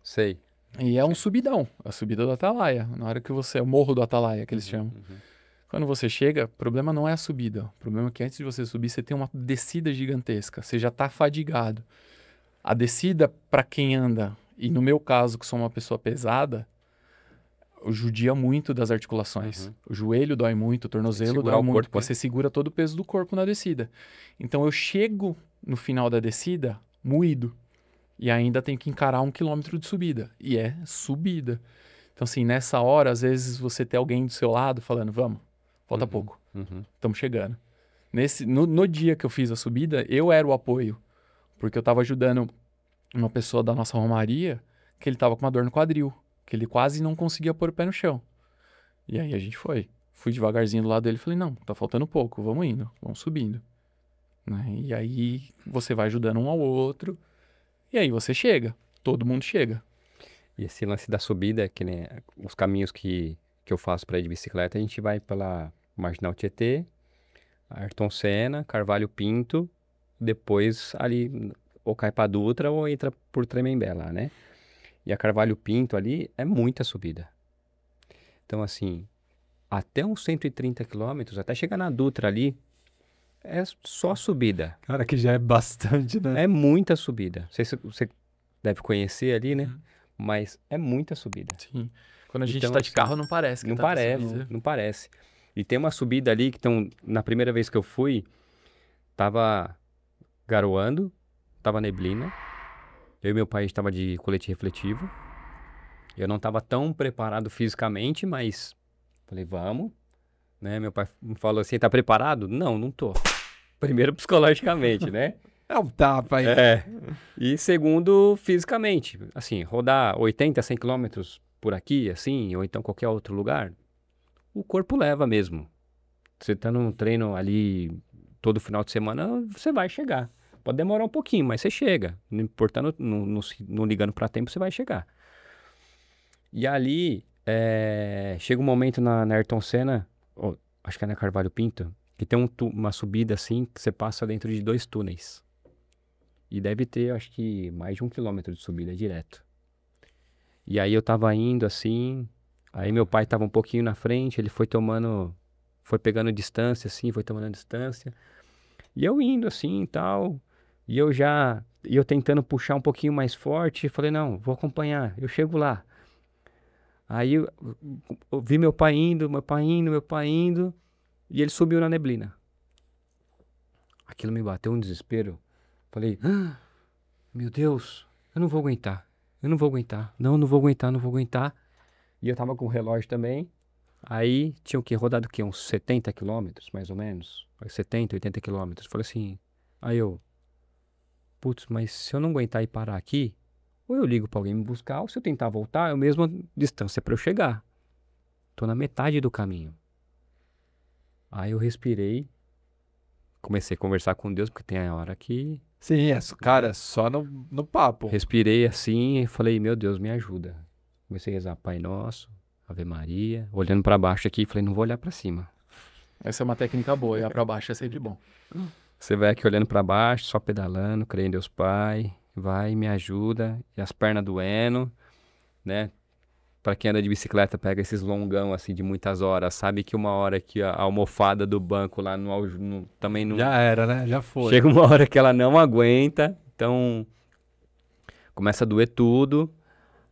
Sei. E é um subidão, a subida do Atalaia. Na hora que você... O morro do Atalaia, que eles chamam. Quando você chega, o problema não é a subida. O problema é que antes de você subir, você tem uma descida gigantesca. Você já tá fadigado. A descida, para quem anda, e no meu caso, que sou uma pessoa pesada, judia muito das articulações. O joelho dói muito, o tornozelo dói muito. Você segura todo o peso do corpo na descida. Então eu chego no final da descida moído. E ainda tenho que encarar 1 quilômetro de subida. E é subida. Então, assim, nessa hora, às vezes você tem alguém do seu lado falando, vamos, falta pouco. Estamos chegando. No dia que eu fiz a subida, eu era o apoio. Porque eu estava ajudando uma pessoa da nossa romaria que ele estava com uma dor no quadril. Que ele quase não conseguia pôr o pé no chão. E aí a gente foi. Fui devagarzinho do lado dele e falei, não, tá faltando pouco, vamos indo, vamos subindo. Né? E aí você vai ajudando um ao outro. E aí você chega. Todo mundo chega. E esse lance da subida, que né, os caminhos que eu faço para ir de bicicleta, a gente vai Marginal Tietê, Ayrton Senna, Carvalho Pinto, depois ali ou cai pra Dutra ou entra por Tremembé lá, né? E a Carvalho Pinto ali é muita subida. Então, assim, até uns 130 quilômetros, até chegar na Dutra ali, é só subida. Cara, que já é bastante, né? É muita subida. Não sei se você deve conhecer ali, né? Mas é muita subida. Sim. Quando a gente Então, tá de assim, carro, não parece que Não tá com parece, subida. não parece. E tem uma subida ali que na primeira vez que eu fui, tava garoando, tava neblina. Eu e meu pai estava de colete refletivo. Eu não estava tão preparado fisicamente, mas falei, vamos, né? Meu pai me falou assim, tá preparado? Não, não tô. Primeiro psicologicamente, né? É um tapa aí. É. E segundo, fisicamente. Assim, rodar 80, 100 quilômetros por aqui, assim, ou então qualquer outro lugar, o corpo leva mesmo. Você tá num treino ali todo final de semana, você vai chegar. Pode demorar um pouquinho, mas você chega. Não importando, não ligando para tempo, você vai chegar. E ali, chega um momento na Ayrton Senna, acho que é na Carvalho Pinto, que tem uma subida assim, que você passa dentro de 2 túneis. E deve ter, acho que, mais de 1 quilômetro de subida direto. E aí eu tava indo assim, aí meu pai tava um pouquinho na frente, ele foi pegando distância assim, foi tomando distância. E eu indo assim e tal, e eu tentando puxar um pouquinho mais forte, falei, não, vou acompanhar, eu chego lá. Aí eu vi meu pai indo, e ele subiu na neblina. Aquilo me bateu um desespero. Falei, meu Deus, eu não vou aguentar. Não, não vou aguentar. E eu tava com o relógio também. Aí tinha o quê? Rodado o quê? Uns 70 quilômetros, mais ou menos. 70, 80 quilômetros. Falei assim, putz, mas se eu não aguentar e parar aqui, ou eu ligo pra alguém me buscar, ou se eu tentar voltar, é a mesma distância pra eu chegar. Tô na metade do caminho. Aí eu respirei, comecei a conversar com Deus, porque tem a hora que... Sim, cara, só no papo. Respirei assim e falei, meu Deus, me ajuda. Comecei a rezar Pai Nosso, Ave Maria, olhando pra baixo aqui, falei, não vou olhar pra cima. Essa é uma técnica boa, olhar pra baixo é sempre bom. Você vai aqui olhando pra baixo, só pedalando, creio em Deus Pai, vai, me ajuda, e as pernas doendo, né? Pra quem anda de bicicleta, pega esses longão assim de muitas horas, sabe que uma hora que a almofada do banco lá também não... Já era, né? Já foi. Chega uma hora que ela não aguenta, então começa a doer tudo.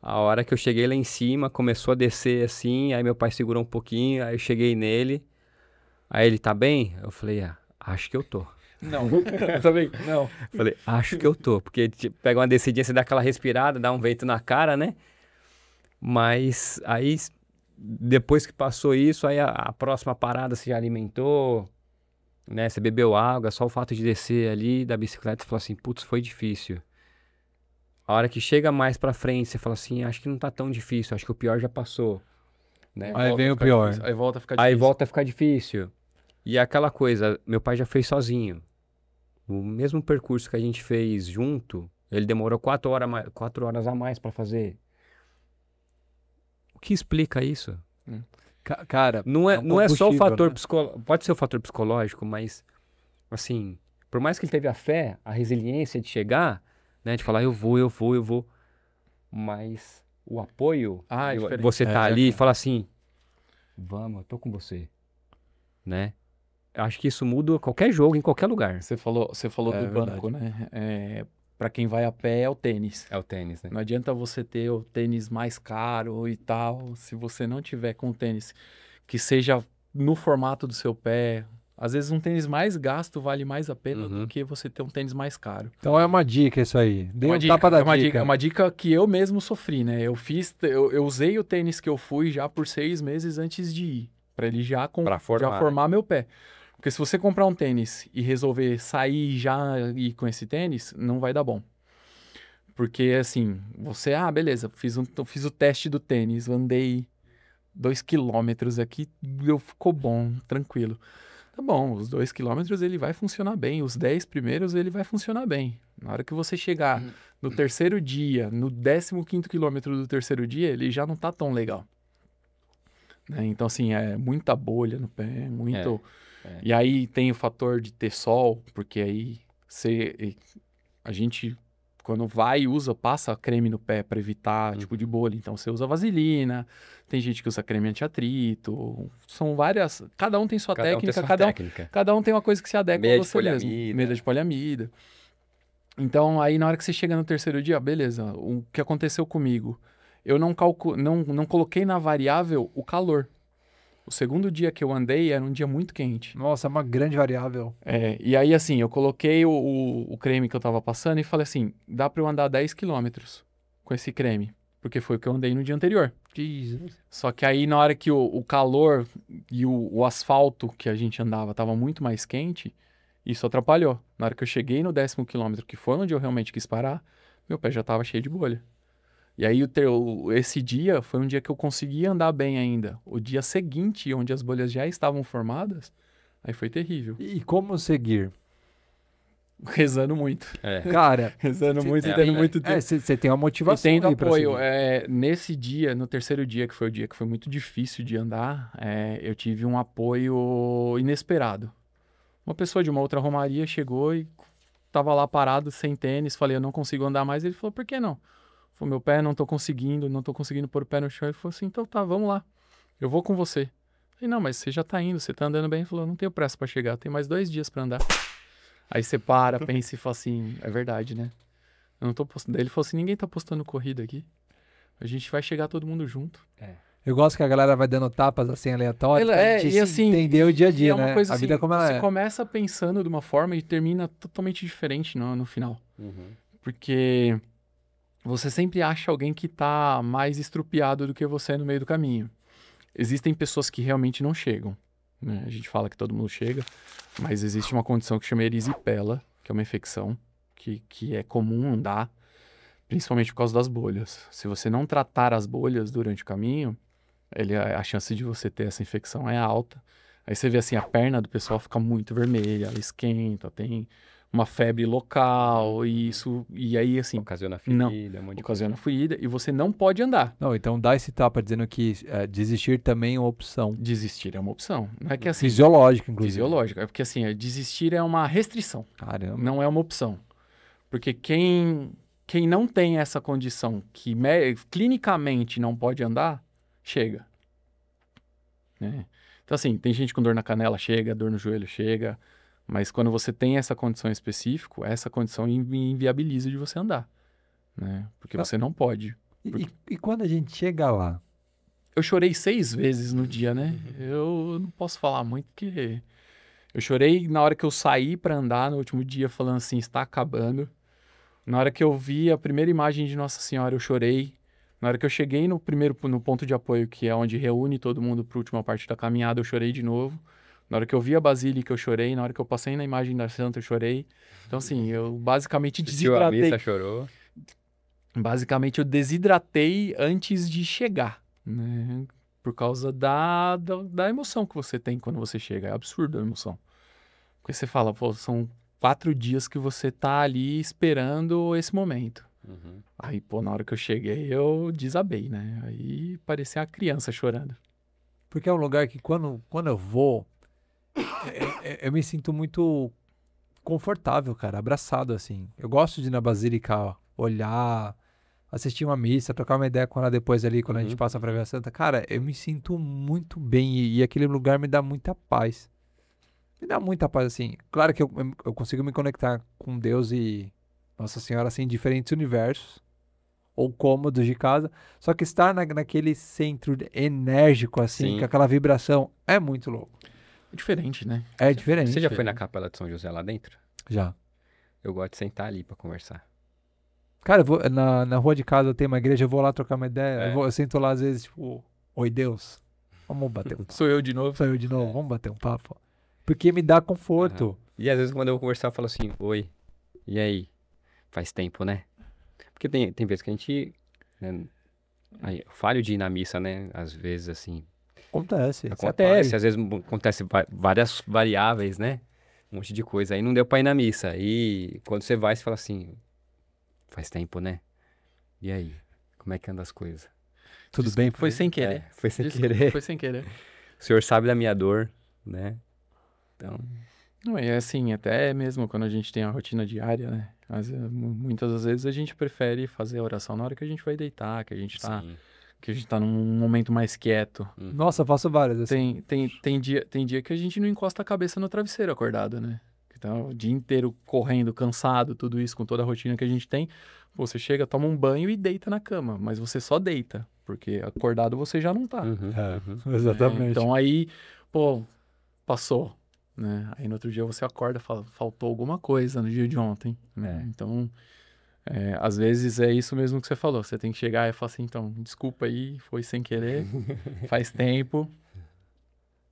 A hora que eu cheguei lá em cima, começou a descer assim, aí meu pai segurou um pouquinho, aí eu cheguei nele, aí ele, tá bem? Eu falei, acho que eu tô. Não, também, não. Falei, acho que eu tô, porque tipo, pega uma descidinha, você dá aquela respirada, dá um vento na cara, né? Mas aí, depois que passou isso, aí a próxima parada você já alimentou, né? Você bebeu água, só o fato de descer ali da bicicleta, você falou assim, putz, foi difícil. A hora que chega mais pra frente, você fala assim, acho que não tá tão difícil, acho que o pior já passou. Né? Aí vem o pior. Difícil, aí volta a ficar difícil. Aí volta a ficar difícil. E é aquela coisa, meu pai já fez sozinho. O mesmo percurso que a gente fez junto, ele demorou 4 horas a mais pra fazer. O que explica isso? Cara, Não é só o fator né? psicológico, pode ser o fator psicológico, mas assim, por mais que ele teve a fé, a resiliência de chegar, né, de falar eu vou, mas o apoio, é diferente. você tá ali e fala assim, vamos, eu tô com você, né? Acho que isso muda qualquer jogo, em qualquer lugar. Você falou do banco, né? Pra quem vai a pé é o tênis. É o tênis, né? Não adianta você ter o tênis mais caro e tal, se você não tiver com tênis que seja no formato do seu pé. Às vezes um tênis mais gasto vale mais a pena do que você ter um tênis mais caro. Então é uma dica isso aí. Dê Uma um dica, tapa da dica. É uma dica que eu mesmo sofri, né? Eu usei o tênis que eu fui já por 6 meses antes de ir, para ele já formar meu pé. Porque se você comprar um tênis e resolver sair já ir com esse tênis, não vai dar bom. Porque assim, você, beleza, fiz o teste do tênis, andei 2 quilômetros aqui, ficou bom, tranquilo. Tá bom, os 2 quilômetros ele vai funcionar bem, os 10 primeiros ele vai funcionar bem. Na hora que você chegar no terceiro dia, no 15º quilômetro do terceiro dia, ele já não tá tão legal. né? Então, assim, é muita bolha no pé, muito... É. E aí tem o fator de ter sol, porque aí a gente, quando vai e usa, passa creme no pé para evitar tipo de bolha. Então, você usa vaselina, tem gente que usa creme anti-atrito, são várias... Cada um tem sua Cada um tem técnica, sua cada técnica. cada um tem uma coisa que se adequa Meia a de você mesmo. poliamida. Meia de poliamida. Então, aí na hora que você chega no terceiro dia, beleza, o que aconteceu comigo? Eu não coloquei na variável o calor. O segundo dia que eu andei era um dia muito quente. Nossa, é uma grande variável. E aí, assim, eu coloquei o creme que eu tava passando e falei assim, dá pra eu andar 10 quilômetros com esse creme. Porque foi o que eu andei no dia anterior. Jesus. Só que aí, na hora que o calor e o asfalto que a gente andava tava muito mais quente, isso atrapalhou. Na hora que eu cheguei no 10º quilômetro, que foi onde eu realmente quis parar, meu pé já tava cheio de bolha. E aí, esse dia foi um dia que eu consegui andar bem ainda. O dia seguinte, onde as bolhas já estavam formadas, aí foi terrível. E como seguir? Rezando muito. Cara, Rezando muito e é, tendo é, muito tempo. você tem uma E motivação tendo aí pra apoio. seguir. Nesse dia, no terceiro dia, que foi o dia que foi muito difícil de andar, eu tive um apoio inesperado. Uma pessoa de uma outra romaria chegou e tava lá parado, sem tênis. Falei, eu não consigo andar mais. Ele falou, por que não? Falei, meu pé, não tô conseguindo pôr o pé no chão. Ele falou assim, então tá, vamos lá. Eu vou com você. Falei, não, mas você já tá indo, você tá andando bem. Ele falou, não tenho pressa pra chegar, tem mais 2 dias pra andar. Aí você para, pensa e fala assim, é verdade, né? Eu não tô postando. Daí ele falou assim, ninguém tá postando corrida aqui. A gente vai chegar todo mundo junto. Eu gosto que a galera vai dando tapas assim aleatórias. pra gente E assim, entender o dia a e dia, é uma né? coisa A vida assim, como ela você é. começa pensando de uma forma e termina totalmente diferente no final. Uhum. Porque você sempre acha alguém que tá mais estrupiado do que você no meio do caminho. Existem pessoas que realmente não chegam, né? A gente fala que todo mundo chega, mas existe uma condição que chama erisipela, que é uma infecção que é comum dar, principalmente por causa das bolhas. Se você não tratar as bolhas durante o caminho, a chance de você ter essa infecção é alta. Aí você vê assim, a perna do pessoal fica muito vermelha, ela esquenta, tem uma febre local, e aí assim, Ocasiona não, ferida, um monte de ocasiona ferida, e você não pode andar. Não, então dá esse tapa dizendo que desistir também é uma opção. Desistir é uma opção. Não é que assim, Fisiológica, inclusive. fisiológica, é porque assim, desistir é uma restrição, Caramba. não é uma opção. Porque quem não tem essa condição, que clinicamente não pode andar, chega. Né? Então, assim, tem gente com dor na canela, chega, dor no joelho, chega. Mas quando você tem essa condição específica, essa condição inviabiliza de você andar. Né? Porque você não pode. E quando a gente chega lá? Eu chorei 6 vezes no dia, né? Eu não posso falar muito, porque eu chorei na hora que eu saí pra andar no último dia, falando assim, está acabando. Na hora que eu vi a primeira imagem de Nossa Senhora, eu chorei. Na hora que eu cheguei no ponto de apoio, que é onde reúne todo mundo para a última parte da caminhada, eu chorei de novo. Na hora que eu vi a Basílica, eu chorei. Na hora que eu passei na imagem da Santa, eu chorei. Então, assim, eu basicamente Assistiu a desidratei. missa, chorou. Basicamente, eu desidratei antes de chegar, né? Por causa da emoção que você tem quando você chega. É absurdo a emoção. Porque você fala, pô, são 4 dias que você tá ali esperando esse momento. Uhum. Aí, pô, na hora que eu cheguei, eu desabei, né? Aí parecia uma criança chorando. Porque é um lugar que quando eu vou, eu me sinto muito confortável, cara, abraçado, assim. Eu gosto de ir na Basílica, ó, olhar, assistir uma missa, trocar uma ideia com ela depois ali, quando a gente passa pra ver a Santa. Cara, eu me sinto muito bem e aquele lugar me dá muita paz. Me dá muita paz, assim. Claro que eu consigo me conectar com Deus e Nossa Senhora, assim, em diferentes universos ou cômodos de casa. Só que estar naquele centro enérgico, assim, Sim. com aquela vibração, é muito louco. É diferente, né? É diferente. Você já foi na Capela de São José lá dentro? Já. Eu gosto de sentar ali pra conversar. Cara, eu vou, na rua de casa tem uma igreja, eu vou lá trocar uma ideia. É. Eu sento lá às vezes, tipo, oi Deus, vamos bater um papo. Sou eu de novo. Sou eu de novo, vamos bater um papo. Porque me dá conforto. E às vezes quando eu vou conversar, eu falo assim, oi, e aí? Faz tempo, né? Porque tem vezes que a gente... Né, aí, eu falho de ir na missa, né? Às vezes, assim... Acontece. Acontece, às vezes acontece várias variáveis, né? Um monte de coisa. Aí não deu pra ir na missa. E quando você vai, você fala assim, faz tempo, né? E aí? Como é que anda as coisas? Tudo bem? Foi sem querer. Foi sem Desculpa, querer. Foi sem querer. O senhor sabe da minha dor, né? Então, Não, é assim, até mesmo quando a gente tem a rotina diária, né? Muitas das vezes a gente prefere fazer a oração na hora que a gente vai deitar, que a gente tá num momento mais quieto. Nossa, eu faço várias. Assim. Tem dia que a gente não encosta a cabeça no travesseiro acordado, né? Então, o dia inteiro correndo, cansado, tudo isso, com toda a rotina que a gente tem. Pô, você chega, toma um banho e deita na cama. Mas você só deita, porque acordado você já não tá. Exatamente. Então aí, pô, passou, né? Aí no outro dia você acorda e fala, faltou alguma coisa no dia de ontem, né? Então, às vezes é isso mesmo que você falou. Você tem que chegar e falar assim, então, desculpa aí, foi sem querer, faz tempo.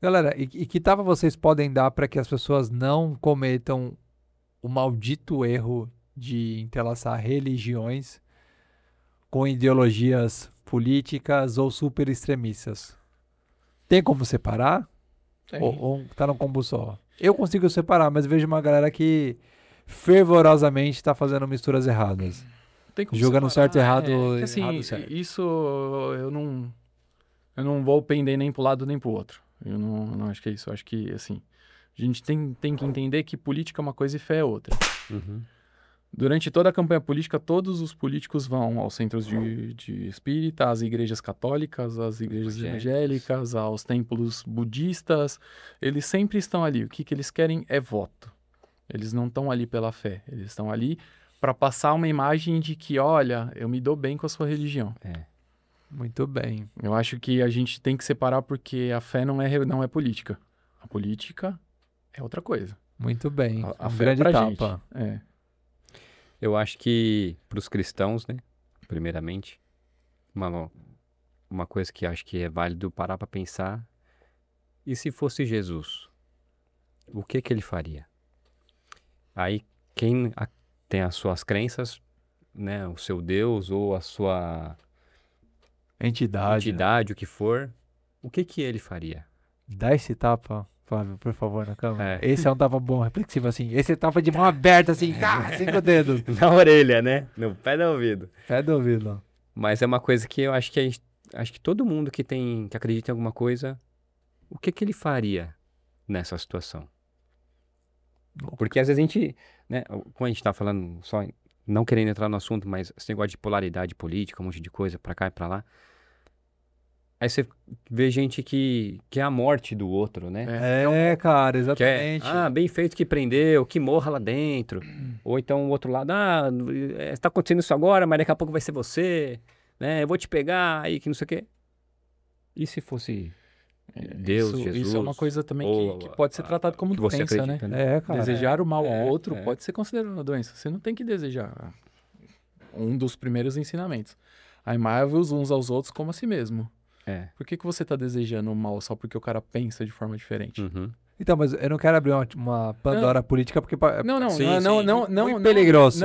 Galera, e que tapa vocês podem dar para que as pessoas não cometam o maldito erro de entrelaçar religiões com ideologias políticas ou super extremistas? Tem como separar? Tem. Ou tá no combo só? Eu consigo separar, mas vejo uma galera que fervorosamente está fazendo misturas erradas. Tem como Jogando separar, certo e errado, que, assim, errado e certo. isso eu não vou pender nem pro lado nem pro outro. Eu não acho que é isso. Eu acho que, assim, a gente tem que entender que política é uma coisa e fé é outra. Durante toda a campanha política, todos os políticos vão aos centros de espírita, às igrejas católicas, às igrejas evangélicas, aos templos budistas. Eles sempre estão ali. O que eles querem é voto. Eles não estão ali pela fé. Eles estão ali para passar uma imagem de que, olha, eu me dou bem com a sua religião. Muito bem. Eu acho que a gente tem que separar porque a fé não é política. A política é outra coisa. Muito bem. A Um fé grande pra tapa. gente. eu acho que para os cristãos, né? Primeiramente, uma coisa que acho que é válido parar para pensar. E se fosse Jesus? O que ele faria? Aí, quem tem as suas crenças, né? O seu Deus ou a sua entidade, o que for, o que ele faria? Dá esse tapa, Flávio, por favor, na cama. É. Esse é um tapa bom, reflexivo assim. Esse tapa de mão aberta assim, 5 dedos. Na orelha, né? No pé do ouvido. Pé do ouvido. Mas é uma coisa que eu acho que acho que todo mundo que acredita em alguma coisa, o que ele faria nessa situação? Porque às vezes a gente, né, como a gente tá falando, só não querendo entrar no assunto, mas esse negócio de polaridade política, um monte de coisa pra cá e pra lá. Aí você vê gente que é a morte do outro, né? Cara, Que exatamente. bem feito que prendeu, que morra lá dentro. Ou então o outro lado, está acontecendo isso agora, mas daqui a pouco vai ser você, né? Eu vou te pegar, aí que não sei o quê. E se fosse Deus, Jesus? Isso é uma coisa também ou que pode ser tratado como que você doença, acredita, né? Cara. Desejar o mal ao outro é. pode ser considerado uma doença. Você não tem que desejar. Um dos primeiros ensinamentos. Amai-vos uns aos outros como a si mesmo. Por que você tá desejando o mal só porque o cara pensa de forma diferente? Então, mas eu não quero abrir uma Pandora política porque... Não peligroso.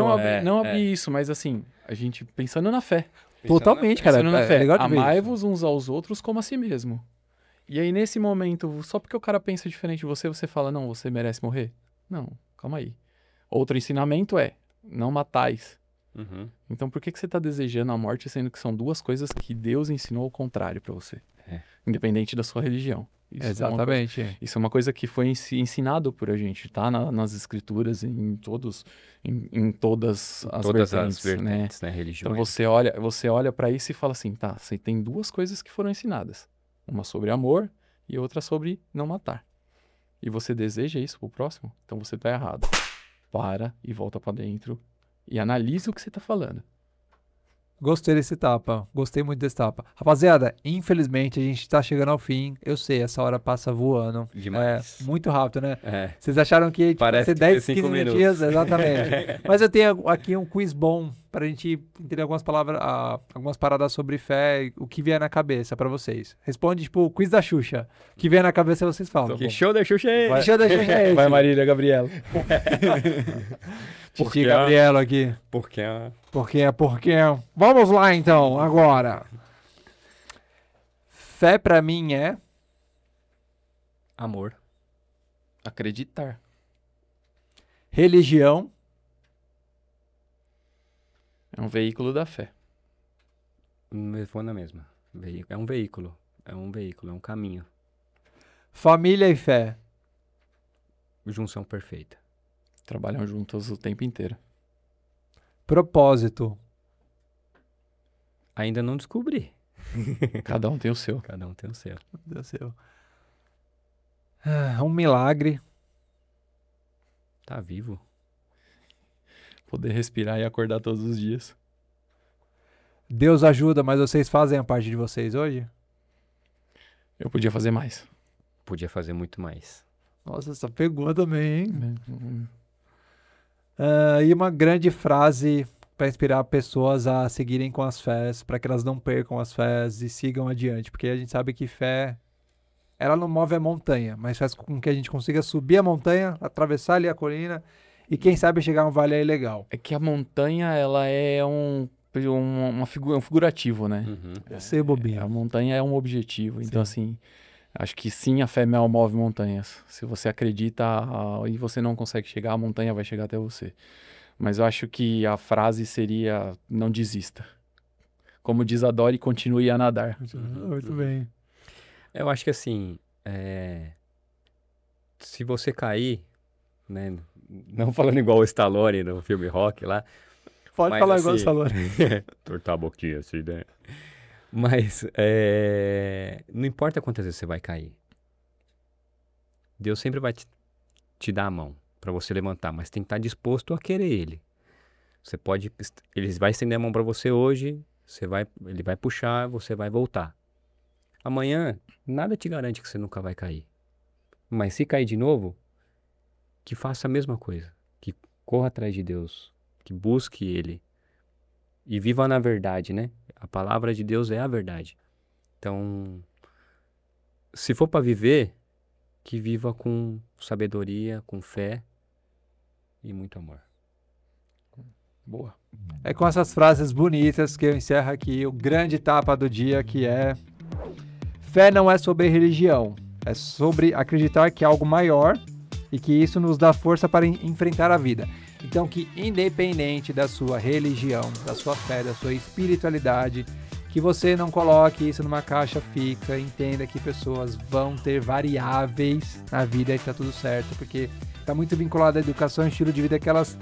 Não abrir isso, mas assim, a gente pensando na fé. Totalmente, cara. Pensando na fé. legal de ver isso. Amai-vos uns aos outros como a si mesmo. E aí, nesse momento, só porque o cara pensa diferente de você, você fala, não, você merece morrer? Não, calma aí. Outro ensinamento é, não matais. Então, por que você está desejando a morte, sendo que são duas coisas que Deus ensinou ao contrário para você? Independente da sua religião. Exatamente. Isso é uma coisa que foi ensinado por a gente, tá? Nas escrituras, em todas as vertentes, né? Religiões. Então, você olha para isso e fala assim, tá, você tem duas coisas que foram ensinadas. Uma sobre amor e outra sobre não matar. E você deseja isso pro próximo? Então você tá errado. Para e volta para dentro e analisa o que você tá falando. Gostei desse tapa. Gostei muito desse tapa. Rapaziada, infelizmente a gente tá chegando ao fim. Eu sei, essa hora passa voando. Demais. Muito rápido, né? Vocês acharam que ia Parece ser que 10, foi 15 5 minutinhos? Exatamente. Mas eu tenho aqui um quiz bom pra gente entender algumas paradas sobre fé, o que vier na cabeça pra vocês. Responde, tipo, o quiz da Xuxa. O que vier na cabeça vocês falam. Que show da Xuxa aí! Que show da Xuxa é esse? Vai, Marília Gabriela. Titi Gabriela aqui. Porque Porque. Vamos lá, então, agora. Fé pra mim é... amor. Acreditar. Religião. É um veículo da fé. Me for na mesma. É um veículo, é um caminho. Família e fé. Junção perfeita. Trabalham juntos o tempo inteiro. Propósito. Ainda não descobri. Cada um tem o seu. Cada um tem o seu. Deus do céu. Um milagre. Tá vivo. Poder respirar e acordar todos os dias. Deus ajuda, mas vocês fazem a parte de vocês hoje? Eu podia fazer mais. Podia fazer muito mais. Nossa, essa pegou também, hein? Né? E uma grande frase para inspirar pessoas a seguirem com as fés, para que elas não percam as fés e sigam adiante, porque a gente sabe que fé, ela não move a montanha, mas faz com que a gente consiga subir a montanha, atravessar ali a colina e quem sabe chegar a um vale aí legal. É que a montanha, ela é um figurativo, né? Eu sei, bobinho. A montanha é um objetivo. Então, assim, acho que sim, a fé move montanhas. Se você acredita e você não consegue chegar, a montanha vai chegar até você. Mas eu acho que a frase seria, não desista. Como diz a Dory, continue a nadar. Muito bem. Eu acho que assim, se você cair, né, não falando igual o Stallone no filme Rock lá. Pode mas, falar assim, igual você falou. Tortar a boquinha assim, né? Mas não importa quantas vezes você vai cair. Deus sempre vai te dar a mão para você levantar, mas tem que estar disposto a querer ele. Ele vai estender a mão para você hoje, ele vai puxar, você vai voltar. Amanhã, nada te garante que você nunca vai cair. Mas se cair de novo, que faça a mesma coisa. Que corra atrás de Deus, que busque ele e viva na verdade, né? A palavra de Deus é a verdade. Então, se for para viver, que viva com sabedoria, com fé e muito amor. Boa. É com essas frases bonitas que eu encerro aqui o grande tapa do dia, que é: fé não é sobre religião, é sobre acreditar que é algo maior e que isso nos dá força para enfrentar a vida. Então, que independente da sua religião, da sua fé, da sua espiritualidade, que você não coloque isso numa caixa fixa, entenda que pessoas vão ter variáveis na vida e tá tudo certo, porque tá muito vinculado à educação e estilo de vida que elas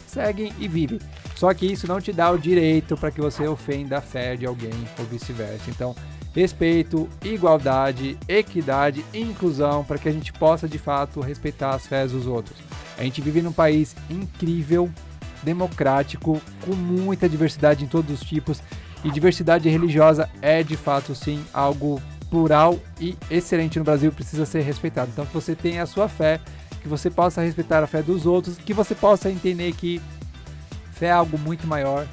seguem e vivem. Só que isso não te dá o direito para que você ofenda a fé de alguém ou vice-versa. Então, respeito, igualdade, equidade e inclusão para que a gente possa, de fato, respeitar as fés dos outros. A gente vive num país incrível, democrático, com muita diversidade em todos os tipos, e diversidade religiosa é, de fato, sim, algo plural e excelente no Brasil, precisa ser respeitado. Então, que você tenha a sua fé, que você possa respeitar a fé dos outros, que você possa entender que fé é algo muito maior,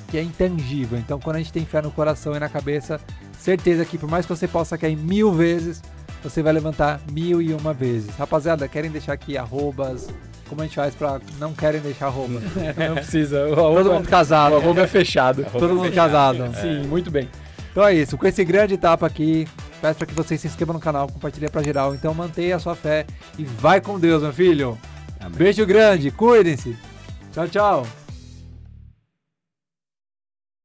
que é intangível. Então, quando a gente tem fé no coração e na cabeça, certeza que por mais que você possa cair 1000 vezes, você vai levantar 1001 vezes. Rapaziada, querem deixar aqui arrobas? Como a gente faz pra não querem deixar arroba? Não precisa. Todo mundo casado. O arroba é fechado. Todo mundo casado. Sim, muito bem. Então é isso. Com esse grande tapa aqui, peço para que vocês se inscrevam no canal, compartilhem pra geral. Então mantenha a sua fé e vai com Deus, meu filho. Amém. Beijo grande. Cuidem-se. Tchau, tchau.